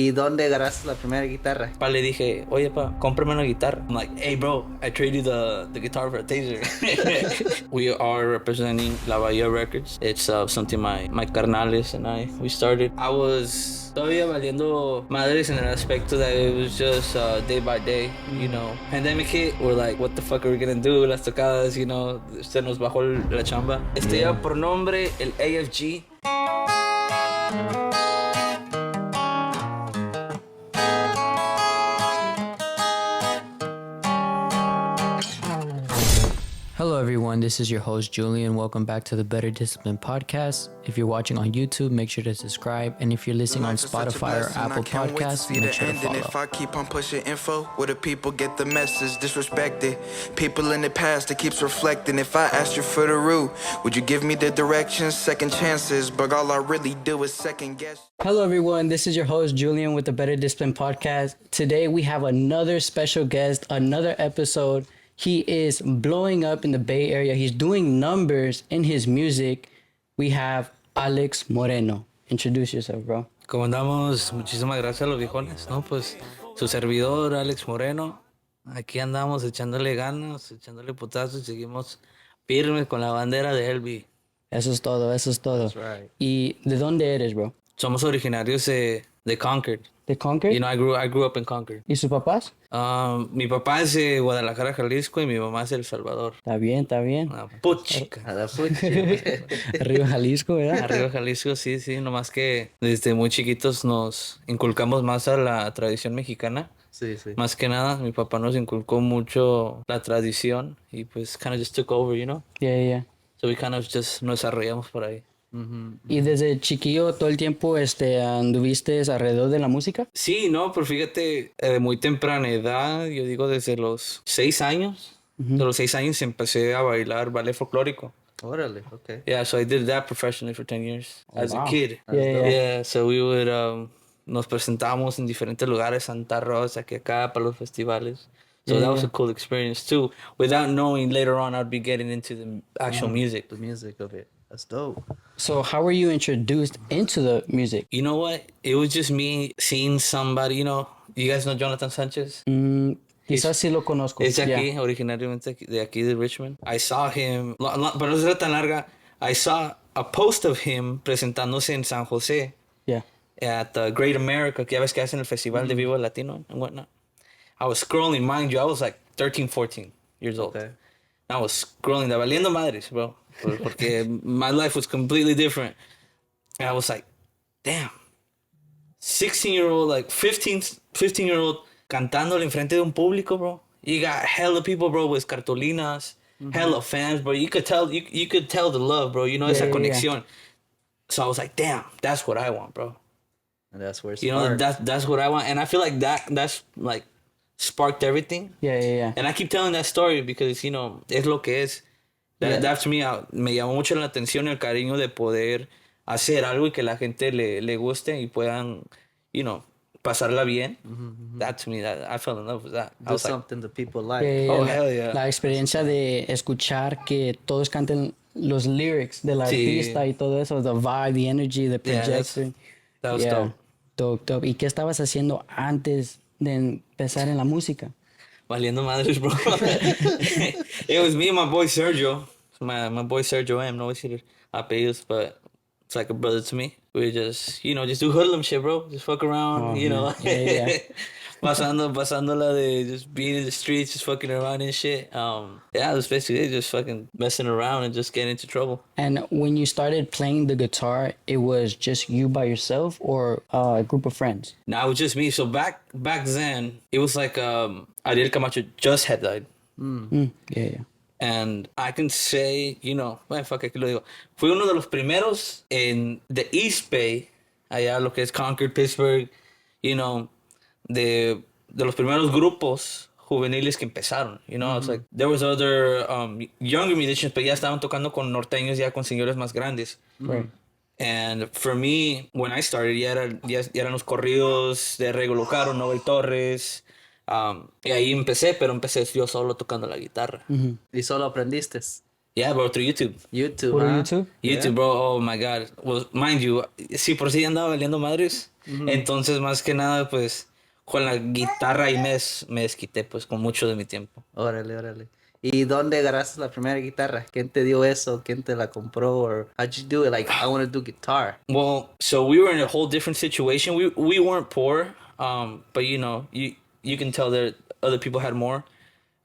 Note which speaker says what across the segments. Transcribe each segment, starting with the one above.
Speaker 1: ¿Y dónde agarraste la primera guitarra?
Speaker 2: Pa, le dije, oye, pa, cómprame una guitarra. I'm like, hey, bro, I traded you the guitar for a taser. We are representing La Bahia Records. It's something my carnales and we started. I was todavía valiendo madres in an aspecto that it was just day by day, you know. Pandemic hit, we're like, what the fuck are we gonna do? Las tocadas, you know, se nos bajó la chamba. Lleva por nombre el AFG.
Speaker 3: Hello everyone, this is your host Julian. Welcome back to the Better Discipline podcast. If you're watching on YouTube, make sure to subscribe. And if you're listening on Spotify or Apple Podcasts, make sure to follow.
Speaker 4: If I keep on pushing info, where the people get the message disrespected. People in the past, it keeps reflecting. If I asked you for the route, would you give me the directions, second chances? But all I really do is second guess.
Speaker 3: Hello everyone, this is your host Julian with the Better Discipline podcast. Today we have another special guest, another episode. He is blowing up in the Bay Area. He's doing numbers in his music. We have Alex Moreno. Introduce yourself, bro.
Speaker 2: ¿Cómo andamos? Muchísimas gracias a los viejones, ¿no? Pues su servidor, Alex Moreno. Aquí andamos echándole ganas, echándole putazos y seguimos firmes con la bandera de LB.
Speaker 3: Eso es todo, eso es todo.
Speaker 2: That's right.
Speaker 3: ¿Y de dónde eres, bro?
Speaker 2: Somos originarios de Concord.
Speaker 3: ¿De Concord?
Speaker 2: You know, I grew up in Concord.
Speaker 3: ¿Y sus papás?
Speaker 2: Mi papá es de Guadalajara, Jalisco, y mi mamá es de El Salvador.
Speaker 3: Está bien, está bien.
Speaker 2: Una puchica.
Speaker 1: A la pucha.
Speaker 3: Arriba Jalisco, ¿verdad?
Speaker 2: Arriba Jalisco, sí, sí. Nomás que desde muy chiquitos nos inculcamos más a la tradición mexicana.
Speaker 1: Sí, sí.
Speaker 2: Más que nada, mi papá nos inculcó mucho la tradición y pues kind of just took over, you know?
Speaker 3: Yeah, yeah.
Speaker 2: So we kind of just nos desarrollamos por ahí.
Speaker 3: ¿Y desde chiquillo todo el tiempo anduviste alrededor de la música?
Speaker 2: Sí, no, pero fíjate, de muy temprana edad, yo digo desde los 6 años. De los 6 años empecé a bailar ballet folclórico.
Speaker 1: Órale, okay.
Speaker 2: Yeah, so I did that professionally for 10 years as a kid.
Speaker 3: Yeah.
Speaker 2: Yeah, so we would, nos presentamos en diferentes lugares, Santa Rosa, aquí acá, para los festivales. So that was a cool experience too. Without knowing later on I'd be getting into the actual music.
Speaker 1: The music of it. That's dope.
Speaker 3: So how were you introduced into the music?
Speaker 2: You know what? It was just me seeing somebody, you know, you guys know Jonathan Sanchez?
Speaker 3: Quizás sí lo conozco.
Speaker 2: Es de aquí,
Speaker 3: Yeah.
Speaker 2: originariamente de aquí de Richmond. I saw him, pero no será tan larga. I saw a post of him presentándose en San José
Speaker 3: Yeah.
Speaker 2: at the Great America, que ya ves que hacen el Festival de Vivo Latino and whatnot. I was scrolling, mind you, I was like 13, 14 years old.
Speaker 1: Okay.
Speaker 2: I was scrolling, valiendo madres, bro. Porque my life was completely different. And I was like, damn. 16-year-old, like 15-year-old, cantándole enfrente de un público, bro. You got hella people, bro, with cartolinas, hella fans, bro. You could tell, you could tell the love, bro. You know, esa conexión. So I was like, damn, that's what I want, bro.
Speaker 1: And that's where it
Speaker 2: You know,
Speaker 1: started.
Speaker 2: that's what I want. And I feel like that's like sparked everything.
Speaker 3: Yeah.
Speaker 2: And I keep telling that story because, you know, es lo que es. That to me, me llamó mucho la atención y el cariño de poder hacer algo y que la gente le guste y puedan, you know, pasarla bien. That to me, I fell in love with that. I
Speaker 1: Do
Speaker 2: was like,
Speaker 1: something that people like.
Speaker 3: Yeah.
Speaker 2: oh, hell yeah.
Speaker 3: La experiencia de escuchar que todos canten los lyrics del
Speaker 2: Sí.
Speaker 3: artista y todo eso, the vibe, the energy, the
Speaker 2: Yeah,
Speaker 3: projection.
Speaker 2: that was dope.
Speaker 3: Dope. ¿Y qué estabas haciendo antes de empezar en la música?
Speaker 2: Valiendo madres, bro. It was me and my boy Sergio. My boy Sergio M. No decir apellidos, but it's like a brother to me. We just, you know, just do hoodlum shit, bro. Just fuck around, you know.
Speaker 3: Yeah.
Speaker 2: Pasándola de just being in the streets, just fucking around and shit. Yeah, it was basically it, just fucking messing around and just getting into trouble.
Speaker 3: And when you started playing the guitar, it was just you by yourself or a group of friends?
Speaker 2: No, it was just me. So back then, it was like Ariel Camacho just had died.
Speaker 3: Yeah.
Speaker 2: And I can say, you know, bueno, fuck, aquí lo digo. Fui uno de los primeros en the East Bay, allá lo que es Concord, Pittsburgh, you know, de los primeros grupos juveniles que empezaron, you know. It's like, there was other younger musicians, pero ya estaban tocando con norteños, ya con señores más grandes.
Speaker 3: Right.
Speaker 2: And for me, when I started, ya eran los corridos de Rego Caro, Nobel Torres. Y ahí empecé, pero empecé yo solo tocando la guitarra.
Speaker 1: Y solo aprendiste.
Speaker 2: Yeah, bro, through YouTube.
Speaker 1: YouTube,
Speaker 3: Puro
Speaker 1: huh?
Speaker 3: YouTube?
Speaker 2: YouTube, bro, oh my God. Well, mind you, sí, por sí andaba valiendo madres. Entonces, más que nada, pues, con la guitarra ahí me desquité, pues, con mucho de mi tiempo.
Speaker 1: Órale, órale. ¿Y dónde agarraste la primera guitarra? ¿Quién te dio eso? ¿Quién te la compró? Or how'd you do it? Like, I want to do guitar.
Speaker 2: Well, so we were in a whole different situation. We weren't poor, but you know, you can tell that other people had more.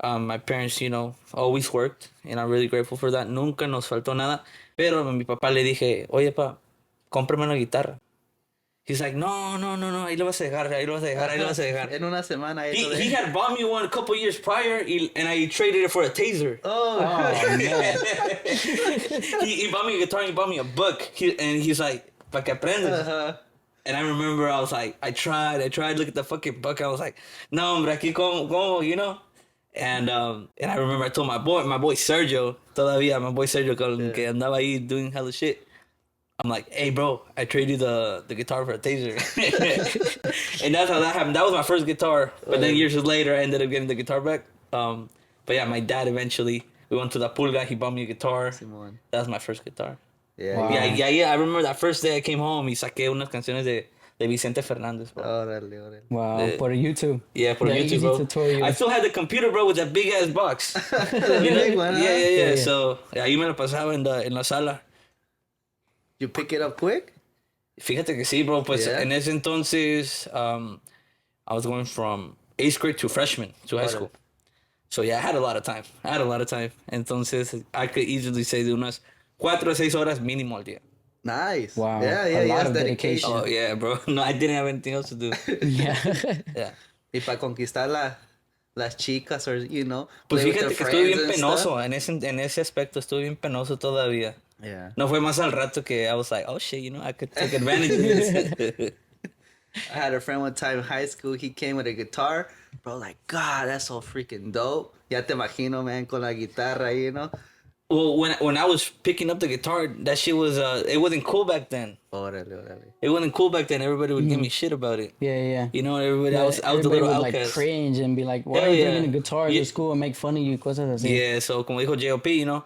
Speaker 2: My parents, you know, always worked, and I'm really grateful for that. Nunca nos faltó nada. Pero a mi papá le dije, oye, pa, cómprame una guitarra. He's like, no, ahí lo vas a dejar, ahí lo vas a dejar, ahí lo vas a dejar.
Speaker 1: En una semana. Ahí lo
Speaker 2: He
Speaker 1: dejé.
Speaker 2: had bought me one a couple years prior, and I traded it for a taser.
Speaker 1: Oh,
Speaker 3: Oh, man.
Speaker 2: He bought me a guitar, and he bought me a book, and he's like, pa que aprendes.
Speaker 1: uh-huh.
Speaker 2: And I remember I was like, I tried, look at the fucking book, I was like, no, hombre, aquí como, you know? And I remember I told my boy Sergio, todavía, my boy Sergio, con que andaba ahí doing hella shit. I'm like, hey, bro, I traded you the guitar for a taser. And that's how that happened. That was my first guitar. But then years later, I ended up getting the guitar back. But yeah, my dad eventually, we went to the Pulga, he bought me a guitar.
Speaker 1: Simón.
Speaker 2: That was my first guitar.
Speaker 1: Yeah.
Speaker 3: Wow.
Speaker 2: Yeah. I remember that first day I came home y saqué unas canciones de Vicente Fernández, bro.
Speaker 1: Órale, órale.
Speaker 3: Wow,
Speaker 2: The-
Speaker 3: por YouTube.
Speaker 2: Yeah, for
Speaker 3: The
Speaker 2: YouTube,
Speaker 3: easy
Speaker 2: bro.
Speaker 3: tutorials.
Speaker 2: I still had the computer, bro, with that big ass box.
Speaker 1: The big one, huh?
Speaker 2: Yeah. So, ahí me la pasaba en la sala.
Speaker 1: You pick it up quick?
Speaker 2: Fíjate que sí, bro, pues
Speaker 1: Yeah.
Speaker 2: en ese entonces, I was going from 8th grade to freshman to high
Speaker 1: Órale.
Speaker 2: school. So yeah, I had a lot of time. Entonces, I could easily say de unas 4 a 6 horas mínimo al día.
Speaker 1: Nice.
Speaker 3: Wow.
Speaker 1: Yeah,
Speaker 3: A lot
Speaker 1: that's
Speaker 3: of dedication.
Speaker 2: Oh, yeah, bro. No, I didn't have anything else to do.
Speaker 3: Yeah.
Speaker 2: Yeah.
Speaker 1: Y para conquistar las chicas, or, you know,
Speaker 2: Pues
Speaker 1: play with
Speaker 2: fíjate
Speaker 1: their
Speaker 2: que estuve bien
Speaker 1: friends and
Speaker 2: penoso.
Speaker 1: stuff.
Speaker 2: En ese aspecto estuve bien penoso todavía.
Speaker 1: Yeah.
Speaker 2: No fue más al rato que I was like, oh shit, you know, I could take advantage of this.
Speaker 1: I had a friend one time in high school. He came with a guitar. Bro, like, God, that's so freaking dope. Ya te imagino, man, con la guitarra, you know?
Speaker 2: Well, when I was picking up the guitar, that shit was, it wasn't cool back then.
Speaker 1: Órale, órale.
Speaker 2: It wasn't cool back then. Everybody would give me shit about it.
Speaker 3: Yeah.
Speaker 2: You know, everybody, I was the
Speaker 3: Everybody
Speaker 2: little
Speaker 3: would
Speaker 2: outcast.
Speaker 3: like cringe and be like, why
Speaker 2: Yeah,
Speaker 3: are you
Speaker 2: yeah.
Speaker 3: bringing a guitar
Speaker 2: Yeah.
Speaker 3: to school and make fun of you? Cosas así.
Speaker 2: Yeah, so como dijo JLP, you know,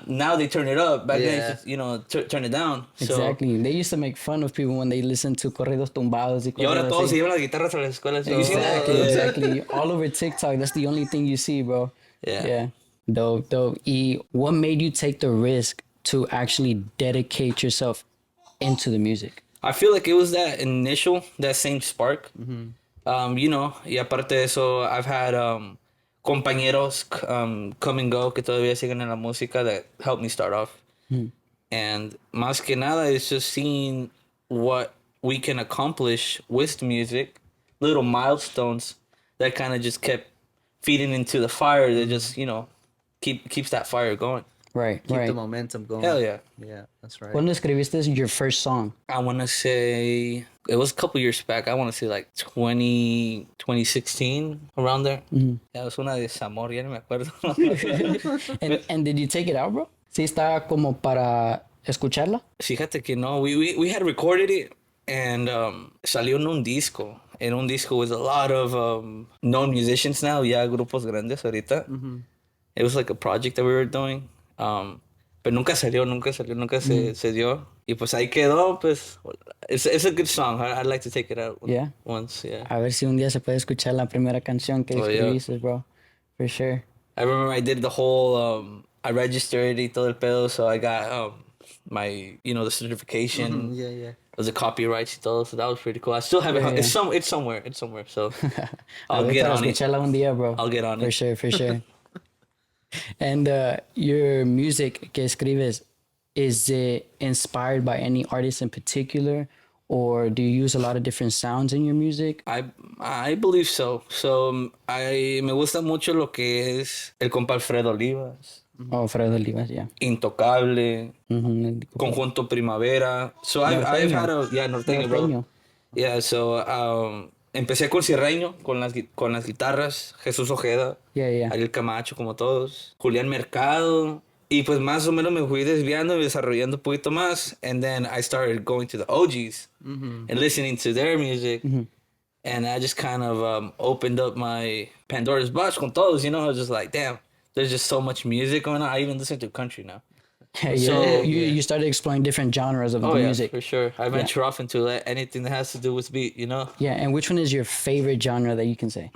Speaker 2: now they turn it up. Back then,
Speaker 1: Yeah.
Speaker 2: it's just, you know, turn it down. So,
Speaker 3: Exactly. They used to make fun of people when they listen to corridos tumbados y
Speaker 2: y ahora
Speaker 3: cosas
Speaker 2: todos se
Speaker 3: así.
Speaker 2: llevan las guitarras a las escuelas. You see that?
Speaker 3: Exactly,
Speaker 2: Yeah.
Speaker 3: exactly. All over TikTok, that's the only thing you see, bro.
Speaker 2: Yeah.
Speaker 3: Dope. Y what made you take the risk to actually dedicate yourself into the music?
Speaker 2: I feel like it was that same spark. You know, y aparte de eso, I've had compañeros come and go que todavía siguen en la música that helped me start off. And más que nada, it's just seeing what we can accomplish with music, little milestones that kind of just kept feeding into the fire that just, you know, keeps that fire going.
Speaker 3: Right,
Speaker 1: Keep
Speaker 3: right.
Speaker 1: the momentum going.
Speaker 2: Hell yeah.
Speaker 1: Yeah, that's right.
Speaker 3: ¿Cuándo escribiste your first song?
Speaker 2: I want to say it was a couple years back. I want to say like 2016, around there. Yeah, it was una de Desamor, ya no me acuerdo.
Speaker 3: And did you take it out, bro? Sí, está como para escucharla.
Speaker 2: Fíjate que no, we had recorded it and salió en un disco. En un disco with a lot of known musicians now, ya grupos grandes ahorita. It was like a project that we were doing. Pero nunca se dio. Y pues ahí quedó, pues. It's a good song. I'd like to take it out
Speaker 3: Yeah.
Speaker 2: once, yeah.
Speaker 3: A ver si un día se puede escuchar la primera canción que
Speaker 2: Oh, yeah.
Speaker 3: escribiste, bro. For sure.
Speaker 2: I remember I did the whole, I registered y todo el pedo, so I got my, you know, the certification.
Speaker 1: Yeah.
Speaker 2: There's the copyrights y todo, so that was pretty cool. I still have it.
Speaker 3: Yeah.
Speaker 2: It's somewhere. So I'll
Speaker 3: A ver
Speaker 2: get
Speaker 3: para
Speaker 2: on it.
Speaker 3: escucharla un día, bro.
Speaker 2: I'll get on
Speaker 3: For
Speaker 2: it.
Speaker 3: sure. And your music que escribes, is it inspired by any artist in particular, or do you use a lot of different sounds in your music?
Speaker 2: I believe so. So me gusta mucho lo que es el compa Alfredo Olivas,
Speaker 3: Oh, Fredo Olivas, yeah.
Speaker 2: Intocable,
Speaker 3: Mhm.
Speaker 2: Conjunto Primavera. So I've had norteño, bro.
Speaker 3: Norteño.
Speaker 2: Yeah, so empecé con Cierreño, con las guitarras, Jesús Ojeda,
Speaker 3: Yeah.
Speaker 2: Ariel Camacho, como todos, Julián Mercado. Y pues más o menos me fui desviando y desarrollando un poquito más. And then I started going to the OGs and listening to their music. And I just kind of opened up my Pandora's box con todos, you know. I was just like, damn, there's just so much music going on. I even listen to country now.
Speaker 3: Yeah,
Speaker 2: So,
Speaker 3: you started exploring different genres of the
Speaker 2: Oh yeah,
Speaker 3: music.
Speaker 2: for sure. I venture off into anything that has to do with beat, you know.
Speaker 3: Yeah, and which one is your favorite genre that you can say?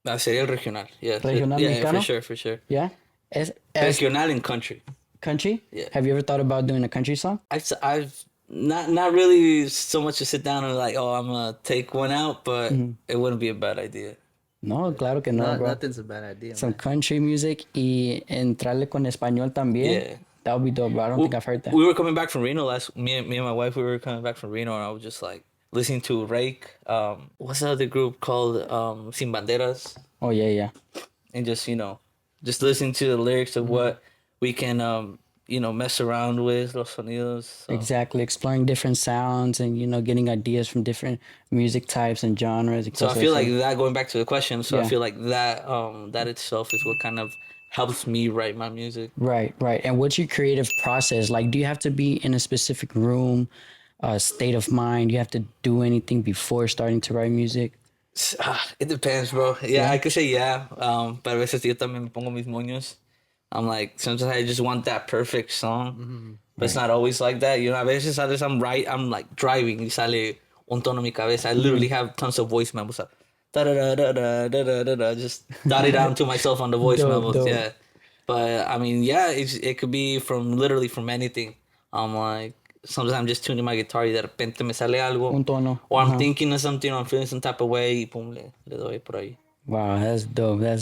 Speaker 2: Sería el regional. Yeah,
Speaker 3: Regional
Speaker 2: yeah,
Speaker 3: mexicano?
Speaker 2: for sure.
Speaker 3: Yeah. As
Speaker 2: Regional in country.
Speaker 3: country?
Speaker 2: Yeah.
Speaker 3: Have you ever thought about doing a country song?
Speaker 2: I've not really so much to sit down and like, oh, I'm gonna take one out, but it wouldn't be a bad idea.
Speaker 3: No, claro que no, bro.
Speaker 1: Nothing's a bad idea,
Speaker 3: Some
Speaker 1: man.
Speaker 3: country music y entrarle con español también.
Speaker 2: Yeah.
Speaker 3: That would be dope, bro. I don't think I've heard that.
Speaker 2: We were coming back from Reno me and my wife, we were coming back from Reno, and I was just like listening to Rake. What's the other group called? Sin Banderas,
Speaker 3: Oh, yeah.
Speaker 2: and just just listening to the lyrics of what we can mess around with los sonidos. So.
Speaker 3: Exactly. Exploring different sounds and, getting ideas from different music types and genres.
Speaker 2: So I feel like that, going back to the question, so I
Speaker 3: Yeah.
Speaker 2: feel like that itself is what kind of helps me write my music.
Speaker 3: Right. And what's your creative process? Like, do you have to be in a specific room, state of mind? Do you have to do anything before starting to write music?
Speaker 2: It depends, bro. Yeah, I could say yeah. Pero a veces yo también me pongo mis moños. I'm like, sometimes I just want that perfect song. But it's not always like that. A veces I'm like driving y sale un tono en mi cabeza. I literally have tons of voice memos. Da-da-da-da-da-da-da-da-da, just dot it down to myself on the voice memos.
Speaker 3: Dope.
Speaker 2: Yeah. But I mean, yeah, it could be literally from anything. I'm like, sometimes I'm just tuning my guitar y de repente me sale algo.
Speaker 3: Un tono.
Speaker 2: Or I'm thinking of something, or I'm feeling some type of way y pum, le doy por ahí.
Speaker 3: Wow, that's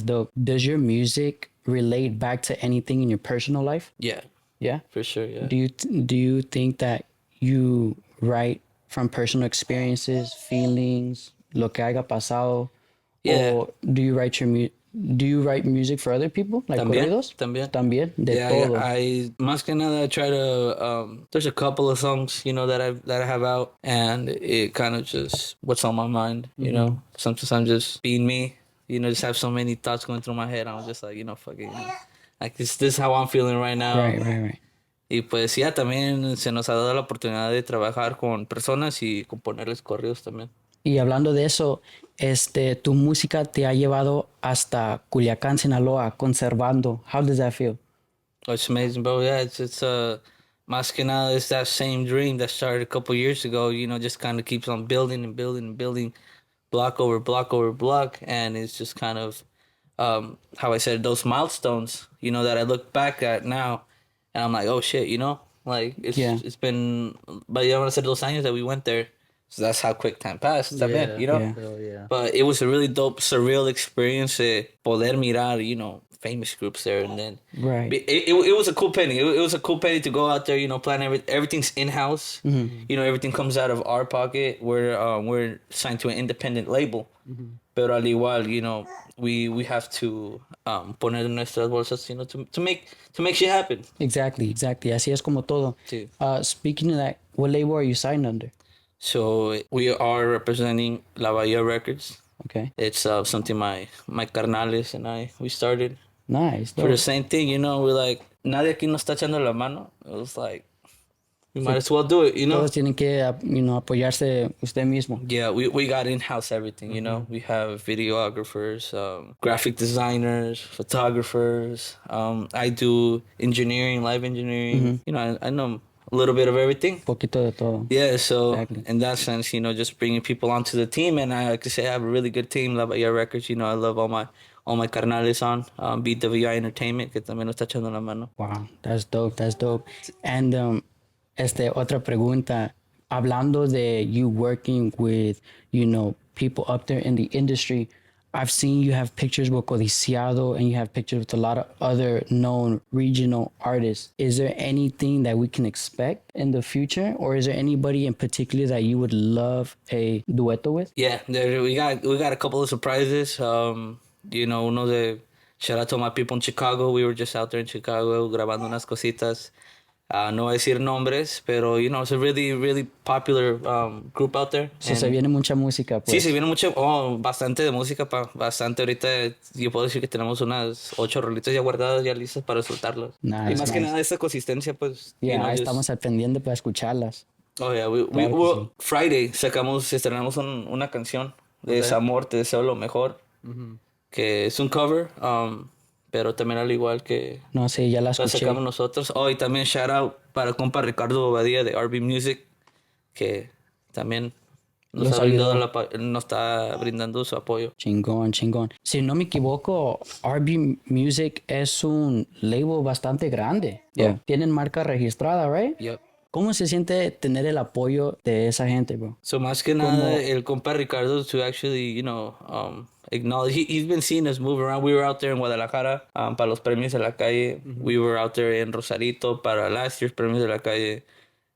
Speaker 3: dope. Does your music relate back to anything in your personal life?
Speaker 2: Yeah,
Speaker 3: Yeah.
Speaker 2: for sure, yeah.
Speaker 3: Do you think that you write from personal experiences, feelings, lo que haya pasado?
Speaker 2: Yeah.
Speaker 3: Or do you write music for other people? Like corridos? También. De todo.
Speaker 2: I más que nada I try to there's a couple of songs, that I have out, and it kind of just what's on my mind, Sometimes I'm just being me, just have so many thoughts going through my head. I'm just like, fuck it, like this is how I'm feeling right now.
Speaker 3: Right.
Speaker 2: Y pues ya también se nos ha dado la oportunidad de trabajar con personas y componerles corridos también.
Speaker 3: Y hablando de eso, tu música te ha llevado hasta Culiacán, Sinaloa, conservando. How does that feel?
Speaker 2: Oh, it's amazing, bro. Yeah, it's más que nada, it's that same dream that started a couple years ago. Just kind of keeps on building and building and building, block over block over block, and it's just kind of how I said, those milestones. That I look back at now, and I'm like, oh shit, like it's been, but I want to say those años that we went there. So that's how quick time passed. También,
Speaker 1: Yeah.
Speaker 2: But it was a really dope, surreal experience. Poder mirar, famous groups there, and then it was a cool penny. It was a cool penny to go out there, plan everything's in house. Everything comes out of our pocket. We're signed to an independent label, pero al igual, we have to poner en nuestras bolsas, to make shit happen.
Speaker 3: Exactly. Así es como todo.
Speaker 2: Sí.
Speaker 3: Speaking of that, what label are you signed under?
Speaker 2: So we are representing La Bahia Records.
Speaker 3: Okay.
Speaker 2: It's something my carnales and we started.
Speaker 3: Nice.
Speaker 2: For the same thing, we're like, nadie aquí nos está echando la mano. It was like, we might as well do it,
Speaker 3: Todos tienen que, apoyarse usted mismo.
Speaker 2: Yeah, we got in-house everything, We have videographers, graphic designers, photographers. I do engineering, live engineering. I know a little bit of everything.
Speaker 3: Poquito de todo.
Speaker 2: Yeah, so
Speaker 3: Exactly.
Speaker 2: in that sense, just bringing people onto the team, and I could say I have a really good team. La Bahia Records, I love all my carnales on BWI Entertainment, que también nos está echando la mano.
Speaker 3: Wow, that's dope. And otra pregunta, hablando de you working with, people up there in the industry, I've seen you have pictures with Codiciado and you have pictures with a lot of other known regional artists. Is there anything that we can expect in the future, or is there anybody in particular that you would love a dueto with?
Speaker 2: Yeah, we got a couple of surprises. Uno de shout out to my people in Chicago. We were just out there in Chicago grabando unas cositas. No voy a decir nombres, pero it's a really, really popular group out there.
Speaker 3: So se viene mucha música, pues.
Speaker 2: Sí, se viene bastante de música, bastante. Ahorita yo puedo decir que tenemos unas 8 rolitas ya guardadas, ya listas para soltarlas.
Speaker 3: Nice,
Speaker 2: y más que nada esa consistencia, pues.
Speaker 3: Yeah, estamos al pendiente para escucharlas.
Speaker 2: Oh, yeah. Friday estrenamos una canción de Desamor, Te Deseo Lo Mejor, que es un cover, pero también al igual que
Speaker 3: No sé, ya la
Speaker 2: la
Speaker 3: escuché.
Speaker 2: sacamos nosotros. Oh, y también shout out para el compa Ricardo Bobadilla de RB Music, que también nos
Speaker 3: Los
Speaker 2: ha brindado
Speaker 3: ayudó.
Speaker 2: nos está brindando su apoyo.
Speaker 3: Chingón, chingón. Si no me equivoco, RB Music es un label bastante grande.
Speaker 2: Yeah.
Speaker 3: Tienen marca registrada, right?
Speaker 2: Yep.
Speaker 3: ¿Cómo se siente tener el apoyo de esa gente, bro?
Speaker 2: So más que nada, el compa Ricardo to actually, acknowledge. He's been seeing us move around. We were out there in Guadalajara para los premios de la calle. We were out there in Rosarito para last year's premios de la calle.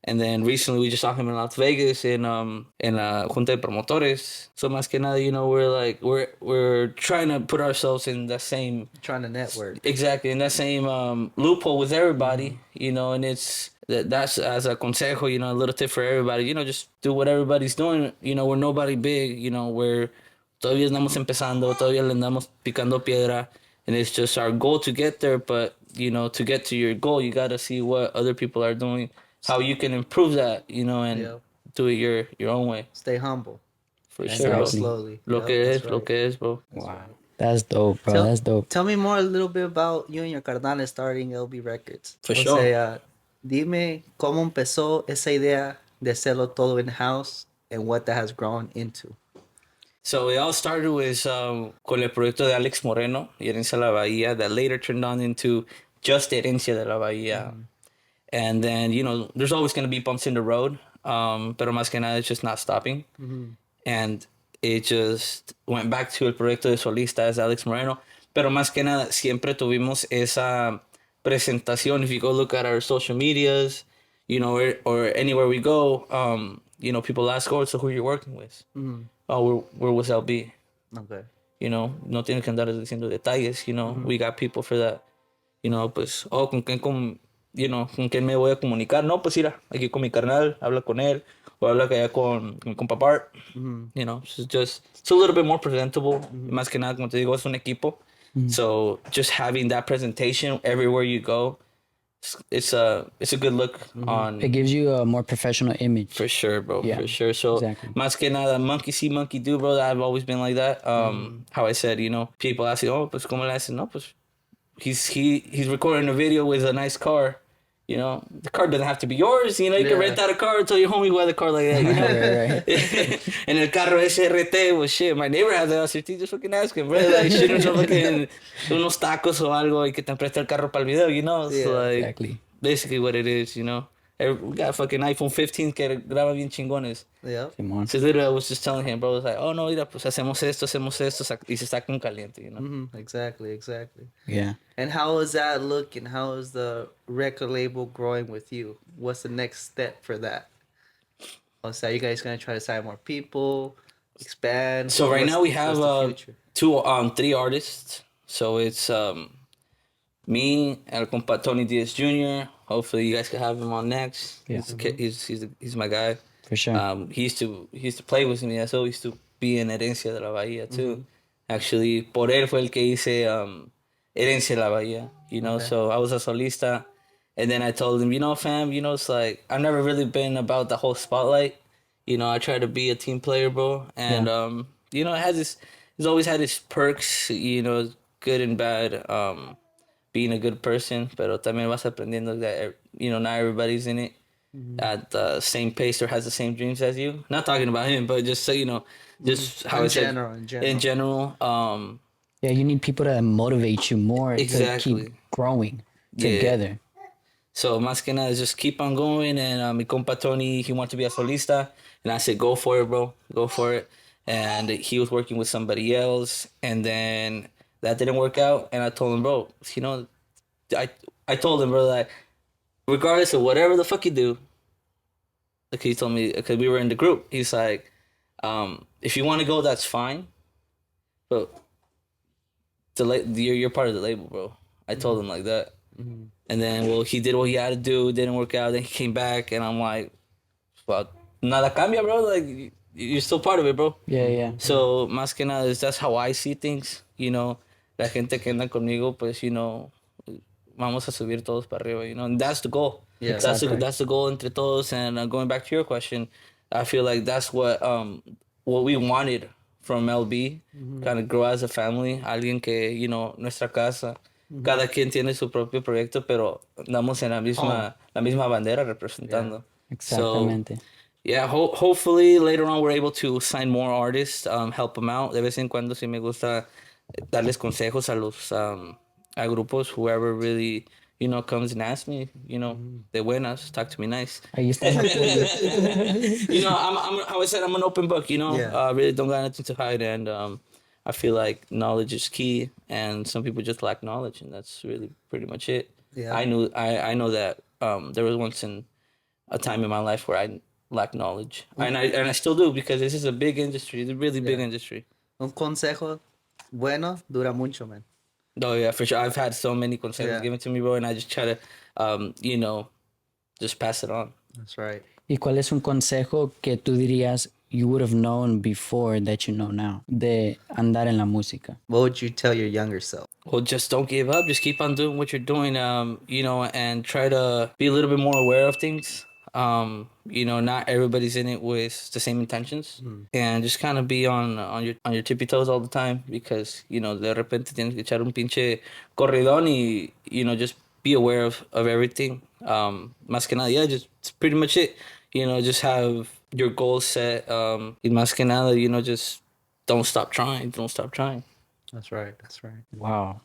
Speaker 2: And then recently we just saw him in Las Vegas en la junta de promotores. So más que nada, we're trying to put ourselves in the same
Speaker 1: Trying to network.
Speaker 2: exactly in that same loophole with everybody, and that's as a consejo, a little tip for everybody, just do what everybody's doing. We're nobody big, we're todavía andamos empezando, todavía le andamos picando piedra, and it's just our goal to get there. But to get to your goal, you gotta see what other people are doing, how you can improve that, and
Speaker 1: Yep.
Speaker 2: do it your own way.
Speaker 1: Stay humble.
Speaker 2: For
Speaker 1: And
Speaker 2: sure,
Speaker 1: grow
Speaker 2: bro.
Speaker 1: slowly.
Speaker 2: Lo
Speaker 1: Yep,
Speaker 2: que
Speaker 1: that's
Speaker 2: es, lo
Speaker 1: right.
Speaker 2: que es, bro.
Speaker 3: Wow. That's dope, bro.
Speaker 1: Tell,
Speaker 3: That's dope.
Speaker 1: tell me more a little bit about you and your carnales starting LB Records.
Speaker 2: For
Speaker 1: O
Speaker 2: sure.
Speaker 1: sea, dime cómo empezó esa idea de hacerlo todo in-house and what that has grown into.
Speaker 2: So it all started with con el proyecto de Alex Moreno y Herencia de la Bahía that later turned on into just Herencia de la Bahía. And then, there's always going to be bumps in the road, pero más que nada it's just not stopping. And it just went back to el proyecto de solista as Alex Moreno. Pero más que nada siempre tuvimos esa presentación. If you go look at our social medias, or anywhere we go, people ask, oh, so who you're working with? Oh, we're with LB.
Speaker 1: Okay.
Speaker 2: No tienes que andar diciendo detalles, we got people for that. Pues, ¿con quién me voy a comunicar? No, pues mira, aquí con mi carnal, habla con él, o habla allá con mi compa Bart. It's a little bit more presentable. Más que nada, como te digo, es un equipo. So just having that presentation everywhere you go, it's a good look on.
Speaker 3: It gives you a more professional image.
Speaker 2: For sure, bro.
Speaker 3: Yeah,
Speaker 2: For sure. So,
Speaker 3: exactly.
Speaker 2: más que nada, monkey see, monkey do, bro. I've always been like that. How I said, people ask, oh, pues, ¿cómo le hacen? No, pues, he's recording a video with a nice car. The car doesn't have to be yours. You can rent out a car and tell your homie who had a car like that.
Speaker 3: Right.
Speaker 2: And el carro SRT, well, shit, my neighbor has that SRT. Just fucking ask him, bro. Like, shoot himself fucking unos tacos o algo y que te preste el carro para el video,
Speaker 1: Yeah,
Speaker 2: so, like,
Speaker 3: exactly.
Speaker 2: basically what it is, We got fucking iPhone 15 que graba bien chingones.
Speaker 1: Yep.
Speaker 3: Simón.
Speaker 2: So literally, I was just telling him, bro, I was like, oh no, mira, pues hacemos esto, y se saca un caliente,
Speaker 1: Exactly.
Speaker 3: Yeah.
Speaker 1: And how is that looking? How is the record label growing with you? What's the next step for that? So are you guys gonna try to sign more people, expand?
Speaker 2: So right now we have
Speaker 1: what's the future?
Speaker 2: 3 artists. So it's me, El compa Tony Diaz Jr. Hopefully you guys can have him on next.
Speaker 3: Yeah.
Speaker 2: He's my guy.
Speaker 3: For sure.
Speaker 2: He used to play with me. So he used to be in Herencia de la Bahía too. Actually, por él fue el que hice Herencia de la Bahía. So I was a solista, and then I told him, fam, it's like I've never really been about the whole spotlight. I try to be a team player, bro, and it has it's always had its perks, good and bad. Being a good person, pero también vas aprendiendo that not everybody's in it at the same pace or has the same dreams as you. Not talking about him, but just so just how
Speaker 1: In general.
Speaker 3: Yeah, you need people to motivate you more
Speaker 2: Exactly.
Speaker 3: to keep growing
Speaker 2: Yeah.
Speaker 3: together.
Speaker 2: So más que nada, just keep on going. And mi compa Tony, he wanted to be a solista, and I said, go for it, bro, go for it. And he was working with somebody else, and then that didn't work out. And I told him, bro, I told him, bro, that regardless of whatever the fuck you do, like he told me, because we were in the group, he's like, if you want to go, that's fine, but you're part of the label, bro. I told him like that. And then, he did what he had to do. It didn't work out. Then he came back, and I'm like, well, nada cambia, bro. Like, you're still part of it, bro.
Speaker 3: Yeah.
Speaker 2: So, más que nada, that's how I see things, La gente que anda conmigo, pues, vamos a subir todos para arriba, And that's the goal.
Speaker 1: Yeah,
Speaker 2: that's the goal entre todos. And going back to your question, I feel like that's what we wanted from LB, kind of grow as a family. Alguien que, nuestra casa, Cada quien tiene su propio proyecto, pero andamos en la misma bandera representando. So,
Speaker 3: Exactamente.
Speaker 2: yeah, hopefully later on we're able to sign more artists, help them out. De vez en cuando sí me gusta darles consejos a los a grupos, whoever really, comes and asks me, de buenas, talk to me nice.
Speaker 3: Ahí está el apoyo.
Speaker 2: I said I'm an open book,
Speaker 1: Yeah.
Speaker 2: really don't got nothing to hide, and I feel like knowledge is key, and some people just lack knowledge, and that's really pretty much it.
Speaker 1: Yeah.
Speaker 2: I know that there was once in a time in my life where I lacked knowledge, and I still do, because this is a big industry, it's a really big industry.
Speaker 1: Un consejo bueno dura mucho, man.
Speaker 2: Oh yeah, for sure. I've had so many consejos given to me, bro, and I just try to, just pass it on.
Speaker 1: That's right.
Speaker 3: ¿Y cuál es un consejo que tú dirías you would have known before that you know now de andar en la música?
Speaker 1: What would you tell your younger self?
Speaker 2: Well, just don't give up. Just keep on doing what you're doing, and try to be a little bit more aware of things. Not everybody's in it with the same intentions, and just kind of be on your tippy toes all the time, because de repente tienes que echar un pinche corridón y just be aware of everything. Más que nada, yeah, just it's pretty much it. Just have your goals set. Y más que nada, just don't stop trying. Don't stop trying.
Speaker 1: That's right. That's right.
Speaker 3: Wow.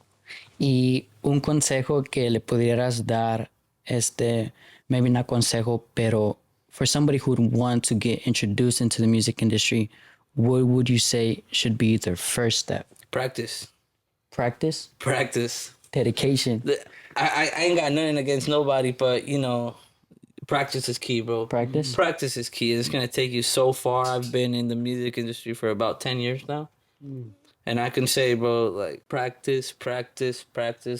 Speaker 3: Y un consejo que le pudieras dar, maybe not consejo, pero for somebody who would want to get introduced into the music industry, what would you say should be their first step?
Speaker 2: Practice.
Speaker 3: Practice?
Speaker 2: Practice.
Speaker 3: Dedication.
Speaker 2: I ain't got nothing against nobody, but practice is key, bro.
Speaker 3: Practice?
Speaker 2: Practice is key. It's gonna take you so far. I've been in the music industry for about 10 years now. And I can say, bro, like, practice,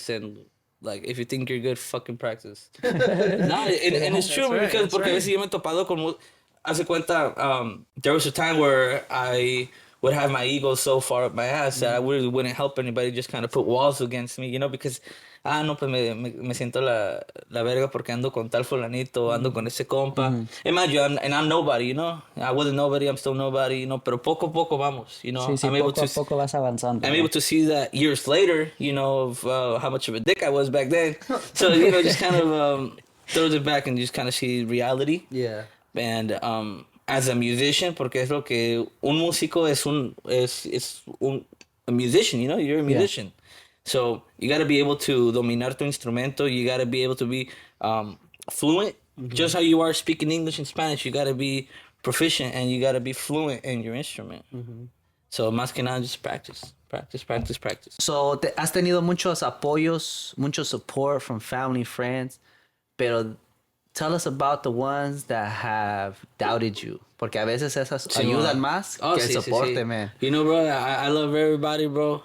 Speaker 2: and like, if you think you're good, fucking practice. And it's true,
Speaker 1: right,
Speaker 2: because
Speaker 1: that's
Speaker 2: porque a
Speaker 1: right.
Speaker 2: veces yo me he topado con, hace cuenta, there was a time where I would have my ego so far up my ass that I really wouldn't help anybody, just kind of put walls against me, because no, pues me siento la verga porque ando con tal fulanito, ando con ese compa. Imagine, and I'm nobody, I wasn't nobody, I'm still nobody, pero poco a poco vamos,
Speaker 3: Sí, sí,
Speaker 2: I'm able
Speaker 3: poco a
Speaker 2: to
Speaker 3: poco vas avanzando.
Speaker 2: I'm able to see that years later, of how much of a dick I was back then. So, just kind of throws it back and just kind of see reality.
Speaker 1: Yeah.
Speaker 2: And as a musician, porque es lo que un músico es a musician, you're a musician. So you got to be able to dominar tu instrumento. You got to be able to be fluent, just how you are speaking English and Spanish. You got to be proficient, and you got to be fluent in your instrument. So más que nada, just practice.
Speaker 1: So, has tenido muchos apoyos, mucho support from family, friends, pero tell us about the ones that have doubted you. Porque a veces esas ayudan más que el soporte, man.
Speaker 2: Bro, I love everybody, bro.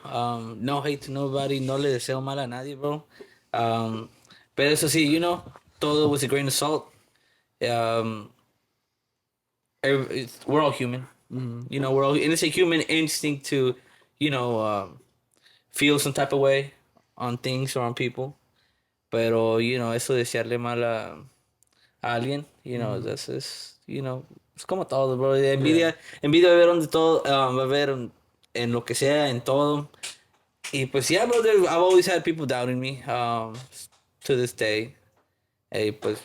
Speaker 2: No hate to nobody. No le deseo mal a nadie, bro. Pero eso sí, todo with a grain of salt. We're all human. We're all, and it's a human instinct to, feel some type of way on things or on people. Pero, eso desearle mal a alguien, that's es como todo, bro. Envidia va a haber donde todo, va a haber en lo que sea, en todo. Y pues, yeah, bro, I've always had people doubting me, to this day. Hey, pues,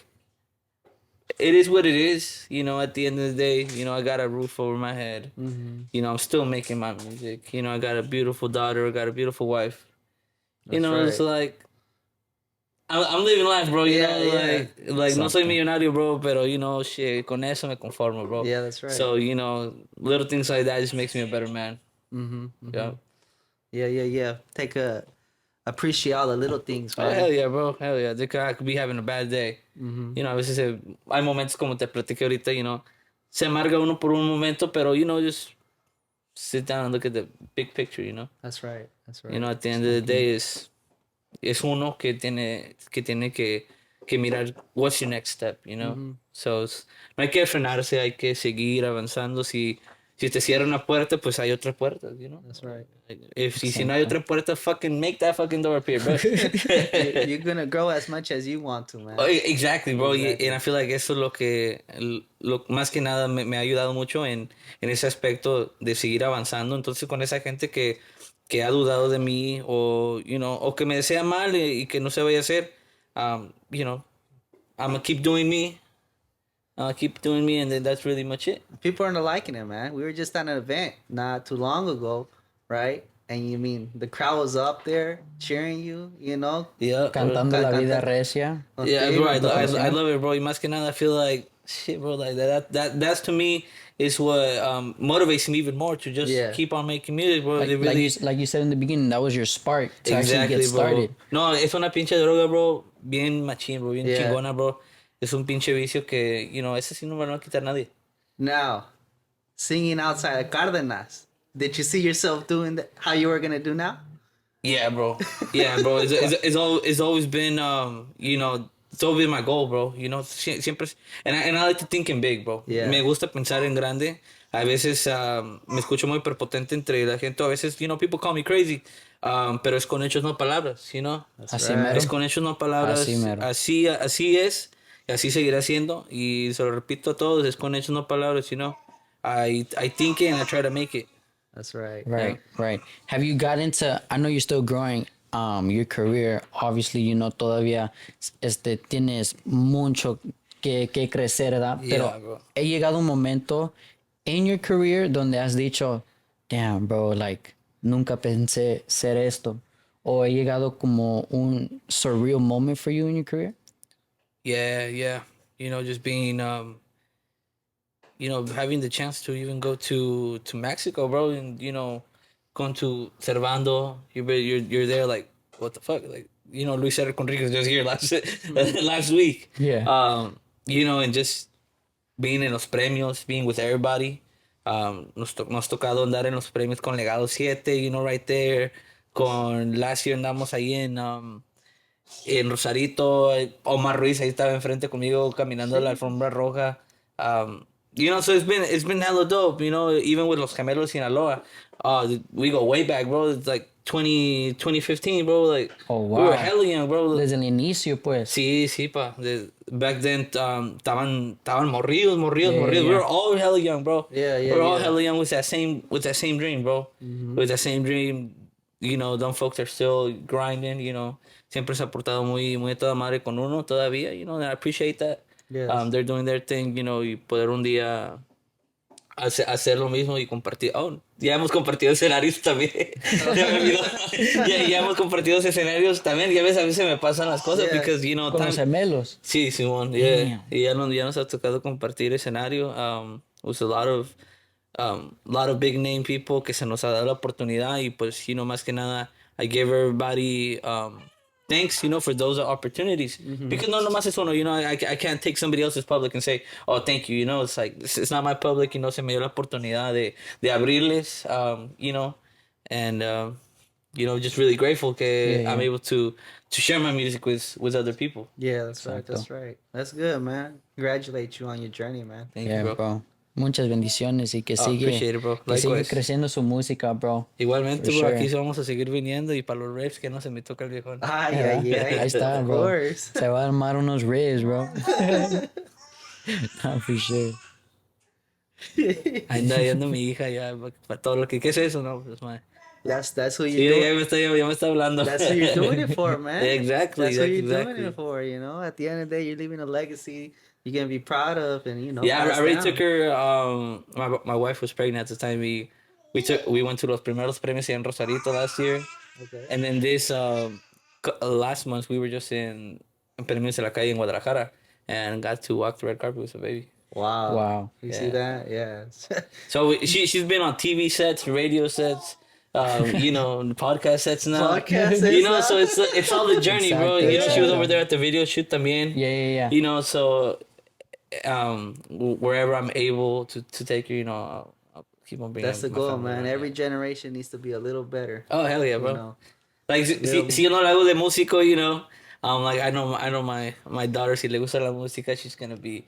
Speaker 2: it is what it is, at the end of the day, I got a roof over my head. I'm still making my music. I got a beautiful daughter, I got a beautiful wife.
Speaker 1: That's right.
Speaker 2: It's like, I'm living life, bro. Like no soy millonario, bro, pero shit, con eso me conformo, bro.
Speaker 1: Yeah, that's right.
Speaker 2: So little things like that just makes me a better man.
Speaker 1: Yeah. Appreciate all the little things, man.
Speaker 2: Oh, hell yeah, bro. Hell yeah. I could be having a bad day. A veces hay momentos como te platiqué ahorita, se amarga uno por un momento, pero just sit down and look at the big picture,
Speaker 1: That's right.
Speaker 2: At the end of the day es uno que tiene que mirar what's your next step, So no hay que frenarse, hay que seguir avanzando. Si te cierra una puerta, pues hay otra puerta,
Speaker 1: That's right.
Speaker 2: Si no hay otra puerta, fucking make that fucking door appear, bro.
Speaker 1: You're gonna grow as much as you want to, man.
Speaker 2: Oh, exactly, bro.
Speaker 1: Exactly.
Speaker 2: And I feel like eso es lo más que nada me ha ayudado mucho en ese aspecto de seguir avanzando. Entonces, con esa gente que que ha dudado de mí o, you know, o que me desea mal y que no se vaya a hacer, you know, I'm gonna keep doing me. I'll keep doing me, and then that's really much it.
Speaker 1: People aren't liking it, man. We were just at an event not too long ago, right? And you mean the crowd was up there cheering you, you know?
Speaker 2: Yeah,
Speaker 3: Cantando La Vida Recia.
Speaker 2: yeah,
Speaker 1: Okay,
Speaker 2: bro. I,
Speaker 1: with the
Speaker 2: I, I
Speaker 1: canción.
Speaker 2: love it, bro. Y más que nada, I feel like shit, bro. Like that's to me is what motivates me even more to just
Speaker 1: Yeah.
Speaker 2: keep on making music, bro.
Speaker 3: Like,
Speaker 2: They really
Speaker 3: like you said in the beginning, that was your spark to actually get
Speaker 2: exactly, bro.
Speaker 3: started.
Speaker 2: No, es una pinche droga, bro. Bien machín, bro. Bien
Speaker 1: Yeah.
Speaker 2: chingona, bro. Es un pinche vicio que, you know, ese sí no me lo va a quitar nadie.
Speaker 1: Now, singing outside of Cardenas. Did you see yourself doing how you were gonna do now?
Speaker 2: Yeah, bro. Yeah, bro. It's always been, you know, it's always been my goal, bro. You know, siempre, and I like to think in big, bro.
Speaker 1: Yeah.
Speaker 2: Me gusta pensar en grande. A veces me escucho muy prepotente entre la gente. A veces, you know, people call me crazy. Pero es con hechos, no palabras, you know.
Speaker 3: Así
Speaker 1: right.
Speaker 3: mero.
Speaker 2: Es con hechos, no palabras.
Speaker 3: Así mero.
Speaker 2: Así es. Y así seguirá siendo. Y se lo repito a todos. Es con hechos, no palabras, you know. I think it and I try to make it.
Speaker 1: That's right.
Speaker 3: Right, right. Have you got into, I know you're still growing your career. Obviously, you know, todavía tienes mucho que crecer, ¿verdad?
Speaker 2: Yeah,
Speaker 3: Pero
Speaker 2: bro.
Speaker 3: he llegado un momento in your career donde has dicho, damn, bro, like, nunca pensé ser esto. O he llegado como un surreal moment for you in your career?
Speaker 2: Yeah, yeah. You know, just being you know, having the chance to even go to Mexico, bro, and you know, going to Cervando, you're there like, what the fuck, like, you know, Luis Eric Conriquez just here last week.
Speaker 3: Yeah.
Speaker 2: You know, and just being in los premios, being with everybody. Nos tocado andar en los premios con Legado 7, you know, right there. Con last year andamos ahí en Rosarito. Omar Ruiz ahí estaba enfrente conmigo caminando la alfombra roja. You know, so it's been hella dope, you know, even with Los Gemelos Sinaloa. We go way back, bro. It's like 2015, bro. Like,
Speaker 3: Oh,
Speaker 2: we were
Speaker 3: wow.
Speaker 2: hella young, bro.
Speaker 3: Desde el inicio, pues.
Speaker 2: Sí, sí, pa. Back then, estaban morridos.
Speaker 3: Yeah.
Speaker 2: We were all hella young, bro.
Speaker 1: Yeah, yeah,
Speaker 2: We were all
Speaker 1: yeah.
Speaker 2: hella young with that same dream, bro. With that same dream, you know, them folks are still grinding, you know. Siempre se ha portado muy a toda madre con uno todavía, you know, and I appreciate that.
Speaker 1: Yes.
Speaker 2: They're doing their thing, you know, y poder un día hacer lo mismo y compartir. Oh, ya hemos compartido escenarios también. Ya me olvidó. Ya hemos compartido escenarios también. Ya ves, a veces me pasan las cosas,
Speaker 1: Yeah.
Speaker 2: because, you know,
Speaker 3: Con los gemelos.
Speaker 2: sí, Simón, yeah.
Speaker 3: Damn.
Speaker 2: Y ya nos ha tocado compartir escenario. With a lot of big name people que se nos ha dado la oportunidad, y pues, you know, más que nada, I give everybody thanks, you know, for those opportunities. Because no nomás es uno, you know, I can't take somebody else's public and say, oh, thank you, you know, it's like, it's not my public, you know, se me dio la oportunidad de abrirles, you know, and, you know, just really grateful que
Speaker 3: Yeah.
Speaker 2: I'm able to share my music with other people.
Speaker 1: Yeah, that's right. That's right. That's good, man. Congratulate you on your journey, man.
Speaker 2: Thank
Speaker 3: Yeah,
Speaker 2: you, bro.
Speaker 3: Muchas bendiciones y que
Speaker 2: appreciate it, bro.
Speaker 3: que sigue
Speaker 2: Likewise.
Speaker 3: creciendo su música, bro.
Speaker 2: Igualmente,
Speaker 3: For
Speaker 2: bro,
Speaker 3: sure.
Speaker 2: aquí vamos a seguir viniendo, y para los raps que no se me toca el viejón.
Speaker 1: Ay, ay, ay.
Speaker 3: Ahí está,
Speaker 1: Of
Speaker 3: bro.
Speaker 1: course.
Speaker 3: Se va a armar unos ribs, bro. No, for sure.
Speaker 2: Ahí anda mi hija ya, para todo lo que... ¿Qué es eso? No, pues, madre.
Speaker 1: That's who
Speaker 2: Sí,
Speaker 1: you
Speaker 2: ya
Speaker 1: do.
Speaker 2: me está hablando.
Speaker 1: That's what you're doing it for, man.
Speaker 2: Exactly.
Speaker 1: That's what you're
Speaker 2: exactly.
Speaker 1: doing it for, you know. At the end of the day, you're leaving a legacy you're gonna be proud of, and you know.
Speaker 2: Yeah,
Speaker 1: pass
Speaker 2: I already
Speaker 1: down.
Speaker 2: took her. My wife was pregnant at the time. We went to los primeros premios en Rosarito last year,
Speaker 1: Okay.
Speaker 2: and then this last month we were just in Premios de la Calle in Guadalajara, and got to walk the red carpet with a baby.
Speaker 1: Wow.
Speaker 3: Wow.
Speaker 1: You see that? Yeah.
Speaker 2: So she's been on TV sets, radio sets, you know, podcast sets now.
Speaker 1: Podcast
Speaker 2: You
Speaker 1: sets
Speaker 2: know,
Speaker 1: now?
Speaker 2: so it's all the journey, bro.
Speaker 3: Exactly,
Speaker 2: You know, she was
Speaker 3: exactly.
Speaker 2: over there at the video shoot también.
Speaker 3: Yeah.
Speaker 2: You know, so wherever I'm able to take her, you know, I'll keep on bringing
Speaker 1: That's the
Speaker 2: my
Speaker 1: goal,
Speaker 2: family
Speaker 1: man.
Speaker 2: around,
Speaker 1: Every
Speaker 2: yeah.
Speaker 1: generation needs to be a little better.
Speaker 2: Oh hell yeah, bro!
Speaker 1: You know.
Speaker 2: Like si yo no le hago de músico, you know, like I know my daughter, si le gusta la música, she's gonna be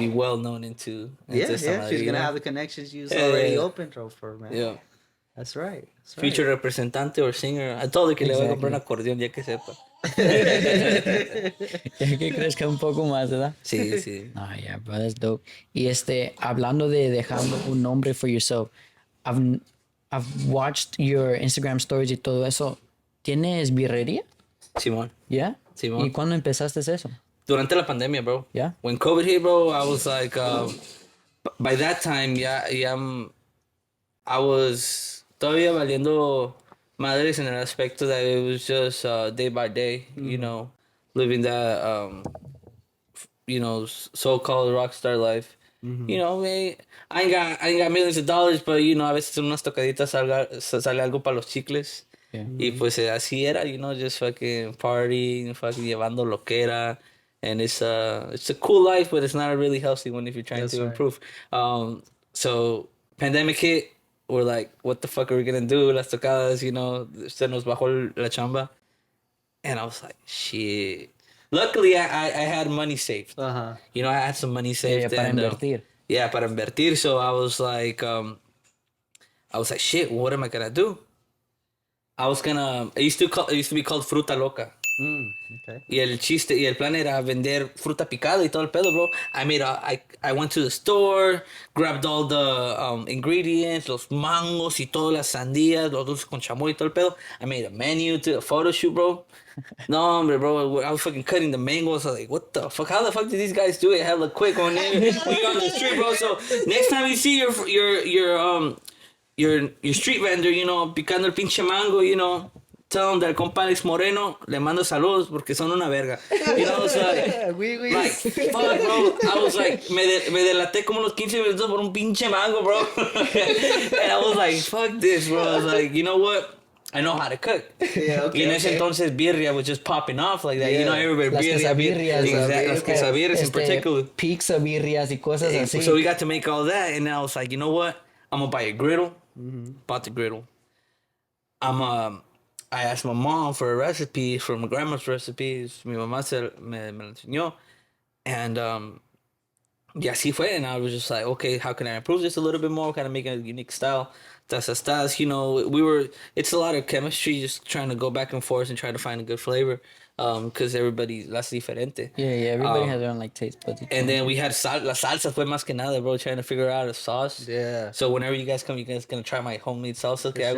Speaker 2: well known into
Speaker 1: Yeah,
Speaker 2: esta
Speaker 1: yeah.
Speaker 2: madre,
Speaker 1: She's
Speaker 2: you
Speaker 1: gonna
Speaker 2: know?
Speaker 1: have the connections you
Speaker 2: Yeah,
Speaker 1: already
Speaker 2: yeah.
Speaker 1: opened for, man.
Speaker 2: Yeah.
Speaker 1: That's right. That's right.
Speaker 2: Future representante or singer. A todo que le voy a comprar un acordeón ya que sepa.
Speaker 3: Ya que crezca un poco más, ¿verdad?
Speaker 2: Sí, sí.
Speaker 3: Ah, yeah, bro, that's dope. Y hablando de dejando un nombre for yourself, I've watched your Instagram stories y todo eso. ¿Tienes birrería?
Speaker 2: Simón.
Speaker 3: Yeah.
Speaker 2: Simón.
Speaker 3: ¿Y cuándo empezaste eso?
Speaker 2: Durante la pandemia, bro.
Speaker 3: Yeah.
Speaker 2: When COVID hit, bro, I was like, by that time, I was todavía valiendo madres en el aspecto that it was just day by day, you know, living that, so-called rock star life. You know, man, I ain't got millions of dollars, but, you know, a veces en unas tocaditas sale algo para los chicles.
Speaker 3: Yeah.
Speaker 2: Y pues así era, you know, just fucking partying, fucking llevando loquera. And it's a cool life, but it's not a really healthy one if you're trying to improve. So pandemic hit, we're like, what the fuck are we gonna do? Las tocadas, you know, se nos bajó la chamba. And I was like, shit. Luckily, I had money saved.
Speaker 1: Uh-huh.
Speaker 2: You know, I had some money saved.
Speaker 3: Para
Speaker 2: and,
Speaker 3: invertir.
Speaker 2: Yeah, para invertir. So I was like, shit, what am I gonna do? It used to be called Fruta Loca.
Speaker 1: Okay.
Speaker 2: Y el plan era vender fruta picada y todo el pedo, bro. I went to the store, grabbed all the ingredients, los mangos y todas las sandías, los dulces con chamoy y todo el pedo. I made a menu to a photo shoot, bro. No, hombre, bro. I was fucking cutting the mangoes. I was like, what the fuck? How the fuck did these guys do it hella quick on there when you're on the street, bro? So next time you see your street vendor, you know, picando el pinche mango, you know, tell him that el compa es moreno, le mando saludos porque son una verga. You know, so like, fuck, bro. I was like, me delaté como unos 15 minutos por un pinche mango, bro. And I was like, fuck this, bro. I was like, you know what? I know how to cook.
Speaker 1: Yeah, okay,
Speaker 2: y en ese entonces birria was just popping off like that. Yeah. You know, everybody
Speaker 3: Las
Speaker 2: birria. Exactly, las quesabirrias in particular.
Speaker 3: Pizza birrias y cosas así.
Speaker 2: So we got to make all that, and I was like, you know what? I'm gonna buy a griddle. Bought the griddle. I asked my mom for a recipe from my grandma's recipes. Mi mamá me lo enseñó. And y así fue. And I was just like, okay, how can I improve this a little bit more? Kind of make a unique style. You know, it's a lot of chemistry, just trying to go back and forth and try to find a good flavor. Because everybody las diferente.
Speaker 3: Yeah, everybody has their own like taste buds.
Speaker 2: And then we had la salsa fue más que nada, bro, trying to figure out a sauce.
Speaker 1: Yeah.
Speaker 2: So whenever you guys come, you guys gonna try my homemade salsa. Okay,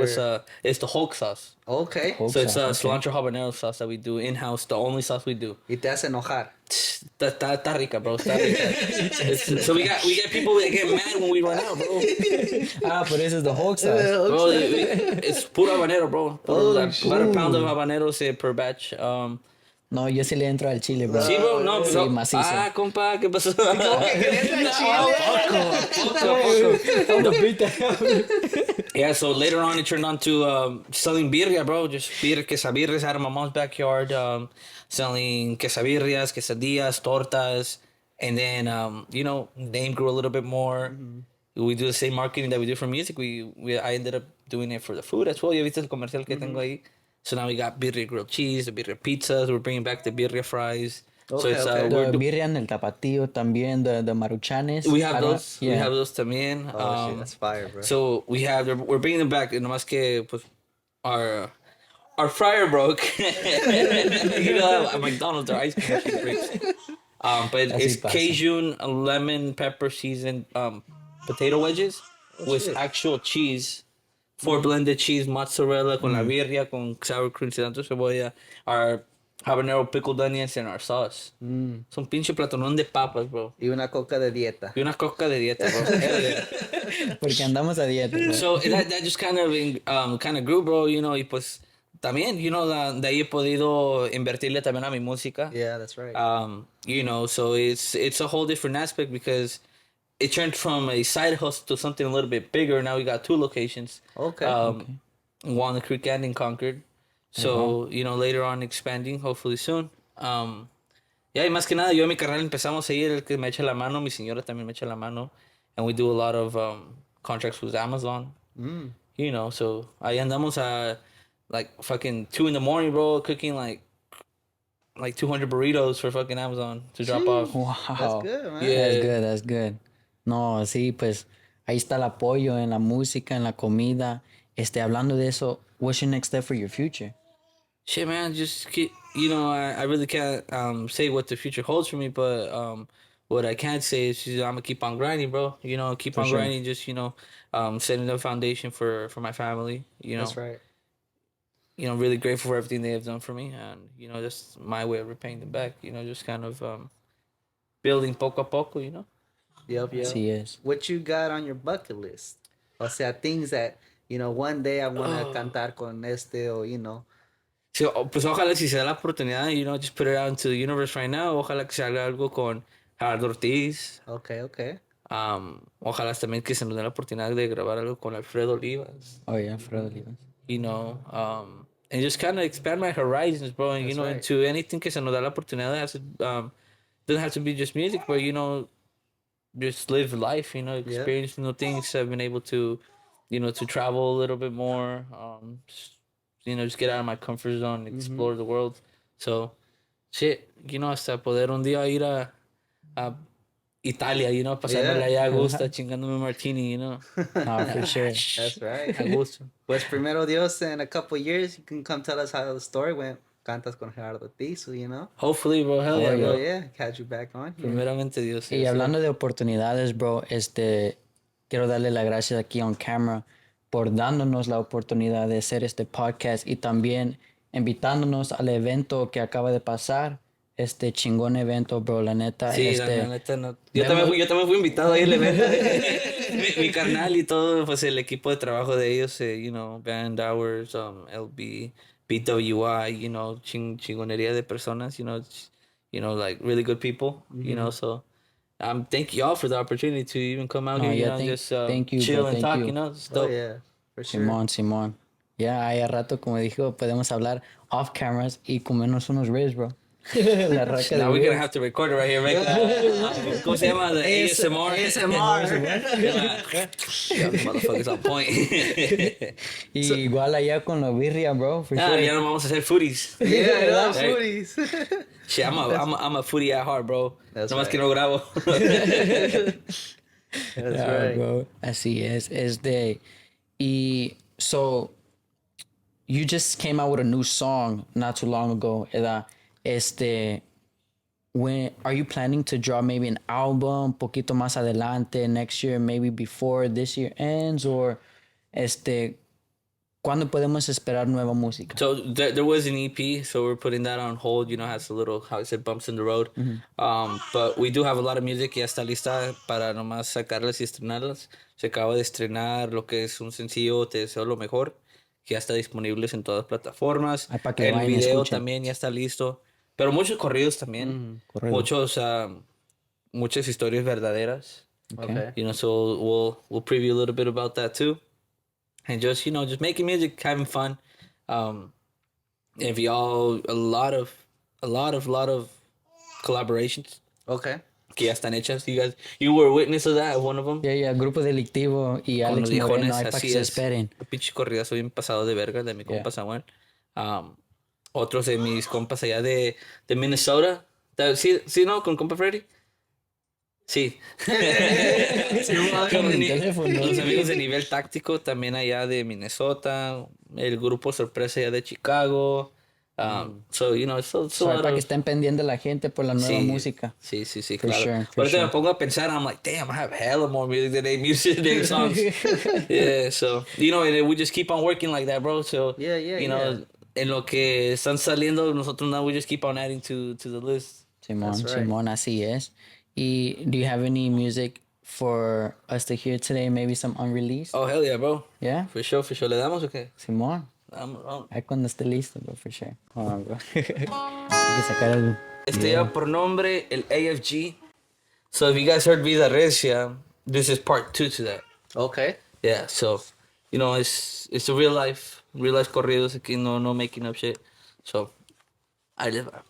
Speaker 2: it's the Hulk sauce.
Speaker 1: Okay.
Speaker 2: So it's cilantro habanero sauce that we do in-house, the only sauce we do.
Speaker 1: Y te hace enojar.
Speaker 2: Está rica, bro. Está rica. So we got people that get mad when we run out, bro.
Speaker 3: But this is the Hulk sauce.
Speaker 2: Bro, it's puro habanero, bro. About a pound of habanero per batch.
Speaker 3: No, yo sí le entro al chile, bro.
Speaker 2: Sí, bro, no,
Speaker 3: Sí,
Speaker 2: bro.
Speaker 3: macizo.
Speaker 2: Compa, ¿qué pasó? Yeah, so later on it turned on to selling birria, bro. Just quesabirrias out of my mom's backyard. Selling quesabirrias, quesadillas, tortas. And then, name grew a little bit more. Mm-hmm. We do the same marketing that we do for music. I ended up doing it for the food as well. ¿Ya viste el comercial que tengo ahí? So now we got birria grilled cheese, the birria pizzas. We're bringing back the birria fries.
Speaker 1: Okay,
Speaker 2: so it's
Speaker 3: the birria en el tapatío también, the maruchanes.
Speaker 2: We have those. Yeah. We have those también.
Speaker 1: Oh shit, that's fire, bro.
Speaker 2: So we're bringing them back. Nomás que pues our fryer broke. You know, at McDonald's our ice cream machine breaks. But it's Cajun lemon pepper seasoned potato wedges with actual cheese. 4 blended cheese, mozzarella con la birria, con sour cream, cilantro, cebolla, our habanero pickled onions, and our sauce. Es un pinche platonón de papas, bro.
Speaker 1: Y una coca de dieta.
Speaker 2: Bro.
Speaker 3: Porque andamos a dieta, bro.
Speaker 2: So that just kind of grew, bro, you know, y pues también, you know, de ahí he podido invertirle también a mi música.
Speaker 1: Yeah, that's right.
Speaker 2: You know, so it's a whole different aspect because it turned from a side hustle to something a little bit bigger. Now we got 2 locations.
Speaker 1: Okay.
Speaker 2: Walnut Creek and in Concord. So, you know, later on expanding, hopefully soon. Y más que nada, yo y mi carnal empezamos a ir, el que me echa la mano, mi señora también me echa la mano. And we do a lot of contracts with Amazon. You know, so ahí andamos like fucking 2 in the morning, bro, cooking like 200 burritos for fucking Amazon to drop off.
Speaker 3: Wow.
Speaker 1: That's good, man.
Speaker 2: Yeah.
Speaker 3: That's good. No, sí, pues ahí está el apoyo en la música, en la comida. Hablando de eso, what's your next step for your future?
Speaker 2: Shit, man, just keep, you know, I really can't say what the future holds for me, but what I can't say is I'm gonna keep on grinding, bro. You know, keep on
Speaker 3: sure.
Speaker 2: grinding. Just setting the foundation for my family. You know,
Speaker 1: That's right.
Speaker 2: you know, really grateful for everything they have done for me, and that's my way of repaying them back. Just kind of building poco a poco.
Speaker 1: Yep.
Speaker 3: Así es.
Speaker 1: What you got on your bucket list? O sea, things that, one day I want to cantar con este, or,
Speaker 2: Sí, pues ojalá si se da la oportunidad, just put it out into the universe right now. Ojalá que se haga algo con Gerardo Ortiz.
Speaker 1: Okay.
Speaker 2: Ojalá también que se nos dé la oportunidad de grabar algo con Alfredo Olivas.
Speaker 3: Oh, yeah, Alfredo Olivas.
Speaker 2: And just kind of expand my horizons, bro. And,
Speaker 1: right.
Speaker 2: into anything que se nos da la oportunidad. Doesn't have to be just music, but, just live life, experience new things. I've been able to, to travel a little bit more. Just get out of my comfort zone, explore the world. So, shit, hasta poder un día ir a Italia, pasármela allá a gusto, chingándome martini,
Speaker 3: No, for sure.
Speaker 1: That's right.
Speaker 2: a gusto.
Speaker 1: Pues primero Dios, in a couple years, you can come tell us how the story went. Cantas con Gerardo Ortiz,
Speaker 2: Hopefully, bro. Hell yeah, bro.
Speaker 1: Yeah, catch you back on here.
Speaker 2: Primeramente Dios.
Speaker 3: Y hablando de oportunidades, bro, quiero darle las gracias aquí on camera por dándonos la oportunidad de hacer este podcast y también invitándonos al evento que acaba de pasar, este chingón evento, bro, la neta.
Speaker 2: Sí, la neta no. Yo también fui invitado ahí al evento. mi carnal y todo, pues el equipo de trabajo de ellos, Band Hours, LB, BWI, chingonería de personas, like really good people, so thank you all for the opportunity to even come out here,
Speaker 3: thank you,
Speaker 2: chill
Speaker 3: bro,
Speaker 2: and
Speaker 3: thank
Speaker 2: talk,
Speaker 3: you.
Speaker 2: it's dope.
Speaker 1: Oh, yeah, for sure.
Speaker 3: Simón. Ya, ahí a rato, como dijo, podemos hablar off cameras y comernos unos ribs, bro. La raca
Speaker 2: Now
Speaker 3: de
Speaker 2: we're
Speaker 3: ribs.
Speaker 2: gonna have to record it right here, right? ¿Cómo se llama? The ASMR. Yeah, motherfuckers on point.
Speaker 3: Y igual allá con la birria, bro, for sure.
Speaker 2: Ya no vamos a hacer foodies.
Speaker 1: Yeah, those
Speaker 2: Right.
Speaker 1: foodies.
Speaker 2: Shit, I'm a foodie at heart, bro.
Speaker 1: That's
Speaker 2: Nomás
Speaker 1: right.
Speaker 2: que no grabo.
Speaker 1: That's
Speaker 3: Yeah,
Speaker 1: right.
Speaker 3: bro. Así es. Y so, you just came out with a new song not too long ago. When are you planning to drop maybe an album poquito más adelante next year, maybe before this year ends, or ¿cuándo podemos esperar nueva música?
Speaker 2: So there was an EP, so we're putting that on hold. Has a little, how I said, bumps in the road. But we do have a lot of music. Ya está lista para nomás sacarlas y estrenarlas. Se acaba de estrenar lo que es un sencillo, Te deseo lo mejor. Ya está disponible en todas las plataformas.
Speaker 3: Para que
Speaker 2: El
Speaker 3: vayan y
Speaker 2: video
Speaker 3: escuchen.
Speaker 2: también ya está listo. Pero muchos corridos también. Muchas historias verdaderas.
Speaker 1: Okay.
Speaker 2: So we'll preview a little bit about that too. And just making music, having fun. If y'all a lot of collaborations
Speaker 1: Okay.
Speaker 2: que ya están hechas. You were a witness of that, one of them.
Speaker 3: Yeah, Grupo Delictivo y
Speaker 2: Con
Speaker 3: Alex
Speaker 2: los viejones,
Speaker 3: Moreno, ahí para que
Speaker 2: así
Speaker 3: se
Speaker 2: es.
Speaker 3: esperen.
Speaker 2: Pinche corridazo bien pasado de verga de mi compa Samuel. Otros de mis compas allá de Minnesota. ¿Sí, no? ¿Con compa Freddy? Sí.
Speaker 3: Con el teléfono.
Speaker 2: Los amigos de Nivel Táctico también allá de Minnesota. El grupo Sorpresa allá de Chicago. So, it's a lot
Speaker 3: Para que
Speaker 2: of...
Speaker 3: estén pendientes la gente por la nueva música.
Speaker 2: Sí,
Speaker 3: For
Speaker 2: claro.
Speaker 3: sure, for
Speaker 2: Ahorita
Speaker 3: sure.
Speaker 2: me pongo a pensar, I'm like, damn, I have hella more music than they songs. Yeah, so, and we just keep on working like that, bro. So,
Speaker 1: Yeah,
Speaker 2: en lo que están saliendo, nosotros now we just keep on adding to the list.
Speaker 3: Simón,
Speaker 1: That's right.
Speaker 3: Simón, así es. Y do you have any music for us to hear today? Maybe some unreleased?
Speaker 2: Oh, hell yeah, bro.
Speaker 3: Yeah?
Speaker 2: For sure. ¿Le damos o qué?
Speaker 3: Simón.
Speaker 2: Vamos.
Speaker 3: Ahí cuando esté listo, bro, for sure. Hold on, bro. Hay que sacar algo.
Speaker 2: Ya por nombre, el AFG. So, if you guys heard Vida Recia, this is part 2 to that.
Speaker 1: Okay.
Speaker 2: Yeah, so, it's a real life corridos aquí, no making up shit. So, ahí les va.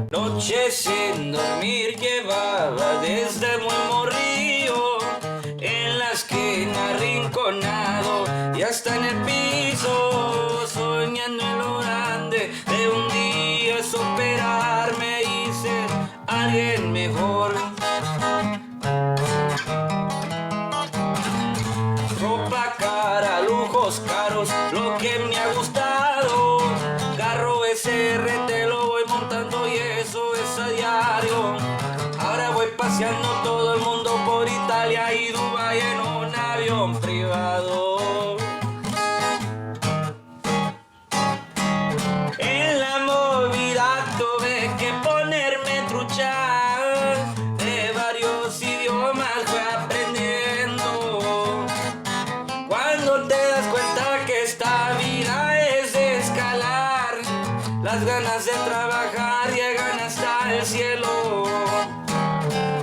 Speaker 2: Noches sin dormir llevaba desde muy morrillo, en la esquina arrinconado y hasta en el piso, soñando en lo grande de un día superarme y ser alguien mejor. paseando todo el mundo por Italia y Dubái en un avión privado. En la movida tuve que ponerme trucha, de varios idiomas fui aprendiendo. Cuando te das cuenta que esta vida es de escalar, las ganas de trabajar llegan hasta el cielo.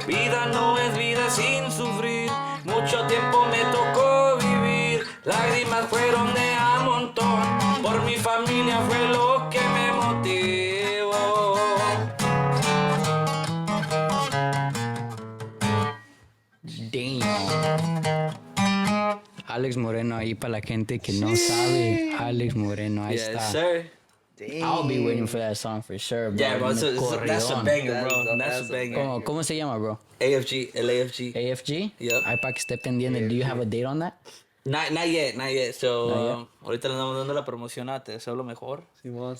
Speaker 2: Vida no es vida sin sufrir, mucho tiempo me tocó vivir. Lágrimas fueron de a montón, por mi familia fue lo que me motivó.
Speaker 3: Damn. Alex Moreno ahí para la gente que no sabe. Alex Moreno, ahí está.
Speaker 2: Sir.
Speaker 3: I'll be waiting for that song for sure, bro.
Speaker 2: Yeah, bro, that's a
Speaker 3: Corridón.
Speaker 2: banger, bro. That's a banger.
Speaker 3: ¿Cómo se llama, bro?
Speaker 2: AFG, el AFG.
Speaker 3: AFG?
Speaker 2: Yep.
Speaker 3: Ahí para que esté pendiente. Do you have a date on that?
Speaker 2: Not yet. So,
Speaker 3: Not yet.
Speaker 2: ahorita le andamos dando la promoción a Te Deseo Lo Mejor.
Speaker 1: Simón.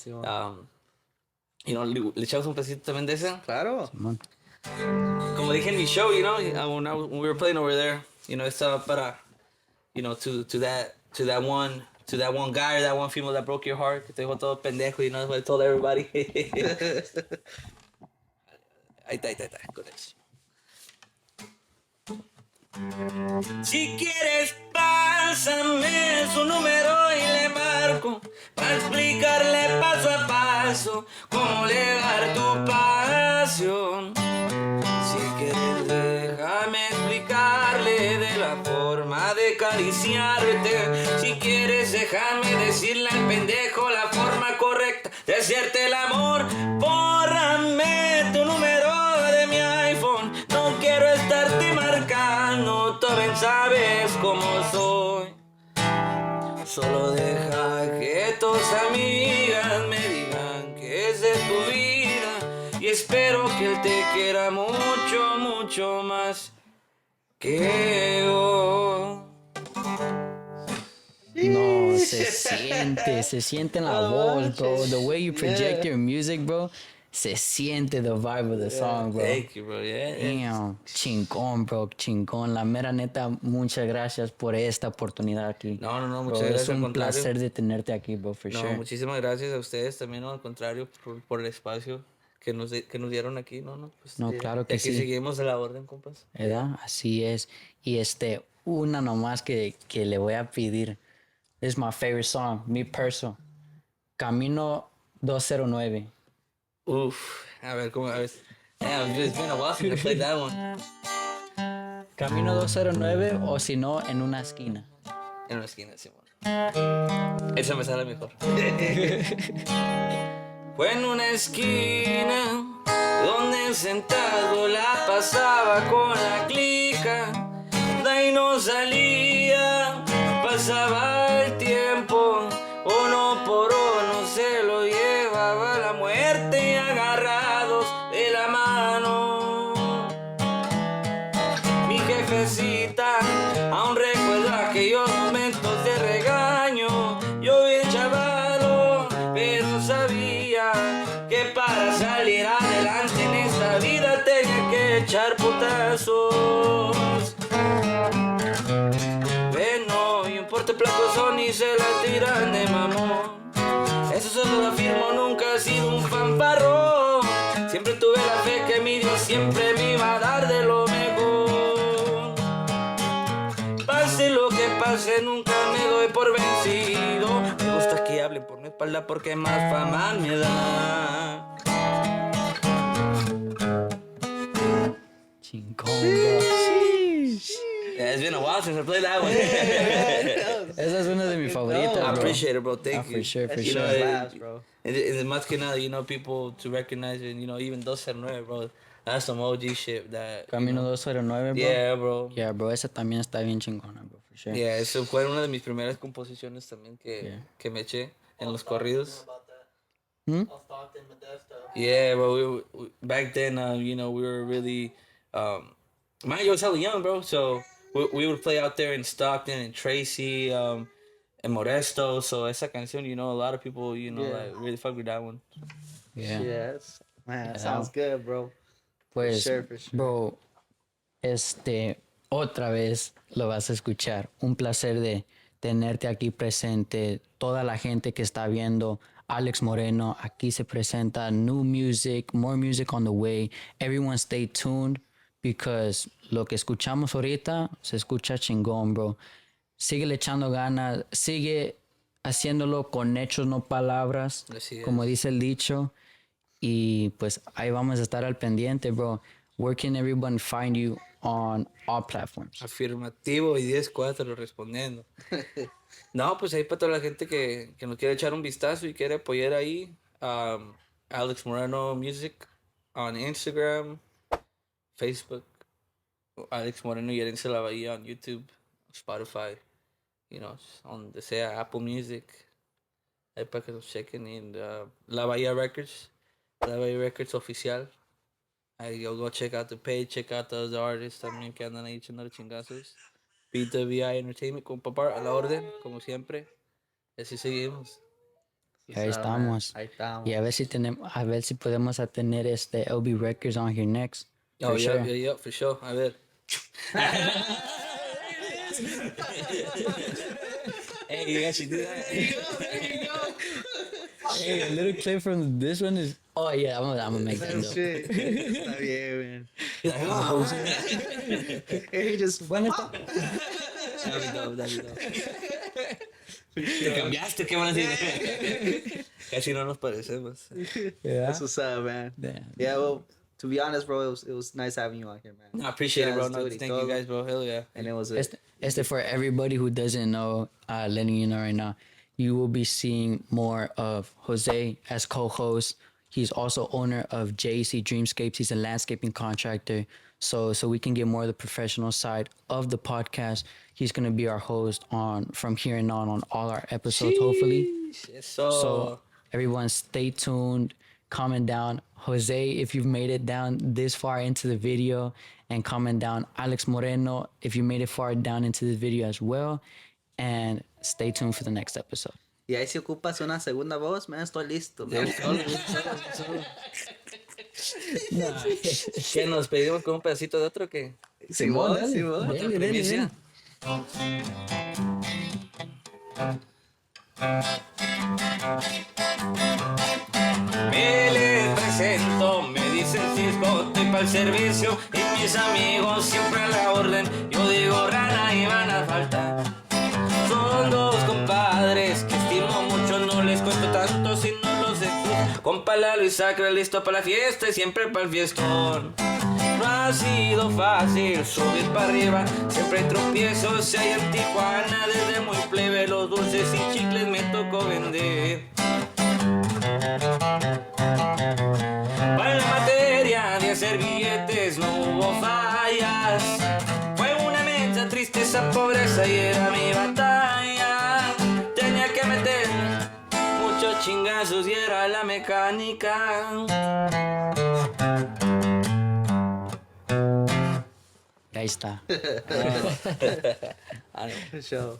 Speaker 2: Le echamos un pesito también de ese.
Speaker 1: Claro.
Speaker 3: Simón.
Speaker 2: Como dije en mi show, when we were playing over there, estaba para, to that one guy or that one female that broke your heart, que te dejó todo pendejo, that's what I told everybody. Ahí está, con eso. Si quieres, pásame su número y le marco para explicarle paso a paso cómo elevar tu pasión. Si quieres, déjame explicarle de la forma de acariciarte. Si quieres, déjame decirle al pendejo la forma correcta de hacerte el amor. Bórrame tu número de mi iPhone, no quiero estarte marcando, tú bien sabes cómo soy. Solo deja que tus amigas me digan que es de tu vida, y espero que él te quiera mucho, mucho más que yo.
Speaker 3: No, se siente en la voz, bro. The way you project your music, bro, se siente the vibe of the song, bro.
Speaker 2: Thank you, bro. Yeah.
Speaker 3: Damn, chingón, bro, chingón. La mera neta, muchas gracias por esta oportunidad aquí.
Speaker 2: No,
Speaker 3: Bro,
Speaker 2: muchas gracias.
Speaker 3: es
Speaker 2: al
Speaker 3: un
Speaker 2: contrario.
Speaker 3: placer de tenerte aquí, bro, for
Speaker 2: No,
Speaker 3: sure.
Speaker 2: muchísimas gracias a ustedes también, al contrario, por el espacio que nos dieron aquí, pues,
Speaker 3: No, claro que
Speaker 2: aquí
Speaker 3: sí.
Speaker 2: seguimos a la orden, compas.
Speaker 3: ¿Verdad? Así es. Y una nomás que le voy a pedir. This is my favorite song, me personal. Camino 209.
Speaker 2: Uf, a ver, ¿cómo? A ver. Yeah, it's been a while since I played that one.
Speaker 3: Camino 209 o si no, en una esquina.
Speaker 2: En una esquina, Simón. Esa me sale mejor. Fue en una esquina donde sentado la pasaba con la clica, de ahí no salía, pasaba el tiempo, uno por uno se lo llevaba la muerte y agarrados de la mano. Mi jefecita aún recuerda aquellos momentos de regaño, yo bien chavalo, pero sabía que para salir adelante en esta vida tenía que echar putazos. Bueno, y un porteplacos y se la tiran de mamón. Eso se lo afirmo, nunca he sido un fanfarrón. Siempre tuve la fe que mi Dios siempre me iba a dar de lo mejor. Pase lo que pase, nunca me doy por vencido. Me gusta que hablen por mi espalda porque más fama me da.
Speaker 3: Chingón, bro.
Speaker 2: Yeah, it's been a while since I played that one.
Speaker 3: Esa es una de mis favoritas,
Speaker 2: I
Speaker 3: bro.
Speaker 2: appreciate it, bro. Thank you.
Speaker 3: For sure, for
Speaker 2: You
Speaker 3: sure.
Speaker 2: know,
Speaker 1: bro.
Speaker 2: and más que nada, people to recognize it, even 209, bro. That's some OG shit that.
Speaker 3: Camino 209, bro.
Speaker 2: Yeah, bro.
Speaker 3: Yeah, bro, esa también está bien chingona, bro, for sure.
Speaker 2: Yeah, eso fue una de mis primeras composiciones también que me eché en los corridos. Yeah, bro. Back then, we were really, mind you, I was hella young, bro. So we would play out there in Stockton and Tracy, and Modesto. So esa canción, a lot of people, like really fuck with that one.
Speaker 3: Yeah.
Speaker 1: Yes. Man, that sounds good, bro.
Speaker 3: Pues,
Speaker 1: For sure.
Speaker 3: bro, Otra vez lo vas a escuchar. Un placer de tenerte aquí presente. Toda la gente que está viendo Alex Moreno, aquí se presenta new music, more music on the way. Everyone stay tuned because lo que escuchamos ahorita se escucha chingón, bro. Sigue le echando ganas, sigue haciéndolo con hechos, no palabras,
Speaker 2: Así es.
Speaker 3: como dice el dicho. Y pues ahí vamos a estar al pendiente, bro. Where can everyone find you on all platforms?
Speaker 2: Afirmativo y 10-4 respondiendo. No, pues ahí para toda la gente que nos quiere echar un vistazo y quiere apoyar ahí. Alex Moreno Music on Instagram, Facebook. Alex Moreno y Herencia de la Bahía on YouTube, Spotify, donde sea, Apple Music. Ahí para que nos chequen. Y La Bahía Records. La Bahía Records oficial. Ahí go check out the page, check out the other artists también que andan ahí echando chingazos. BWI Entertainment con papá a la orden, como siempre. Así seguimos.
Speaker 3: Y ahí estamos.
Speaker 1: Ahí estamos.
Speaker 3: Y a ver si podemos a tener LB Records on here next.
Speaker 2: Oh,
Speaker 3: For
Speaker 2: yeah,
Speaker 3: sure.
Speaker 2: yeah, for sure. A ver. Hey, you guys should do that.
Speaker 3: Hey, a little clip from this one is. Oh yeah, I'm gonna make that. Dope.
Speaker 1: Está bien, man. He just
Speaker 3: Bueno, está-
Speaker 2: Te cambiaste, ¿qué van a decir? Casi no nos parecemos.
Speaker 3: Yeah.
Speaker 1: That's what's up, man.
Speaker 3: Damn.
Speaker 1: Yeah, well, to be honest, bro, it was nice having you on here, man.
Speaker 2: No, I appreciate it, bro.
Speaker 1: Yes,
Speaker 2: No,
Speaker 1: dude,
Speaker 2: thank you guys, bro. Hell yeah.
Speaker 1: And it was
Speaker 3: For everybody who doesn't know, letting you know right now, you will be seeing more of Jose as co-host. He's also owner of JC Dreamscapes. He's a landscaping contractor. So we can get more of the professional side of the podcast. He's gonna be our host from here and on all our episodes, hopefully.
Speaker 2: Yes,
Speaker 3: So everyone stay tuned, comment down Jose if you've made it down this far into the video, and comment down Alex Moreno if you made it far down into the video as well, and stay tuned for the next episode.
Speaker 1: Y ahí si ocupas una segunda voz, man, estoy listo. Man.
Speaker 2: ¿Qué nos pedimos con un pedacito de otro que?
Speaker 1: Simón,
Speaker 3: dale.
Speaker 1: Simón.
Speaker 3: Dale,
Speaker 2: Otra
Speaker 3: dale,
Speaker 2: primicia. Me les presento, me dicen Cisco, estoy pa'l servicio y mis amigos siempre a la orden. Yo digo rana y van a faltar. Son dos compadres que estimo mucho, no les cuento tanto si no los excuso. Compa Lalo y Sacra, listo para la fiesta y siempre para el fiestón. No ha sido fácil subir para arriba, siempre hay tropiezos, si hay en Tijuana. Desde muy plebe los dulces y chicles me tocó vender. Para la materia de hacer billetes no hubo fallas. Fue una mensa tristeza, pobreza y era mi batalla. Tenía que meter muchos chingazos y era la mecánica.
Speaker 3: Ahí está.
Speaker 1: For sure.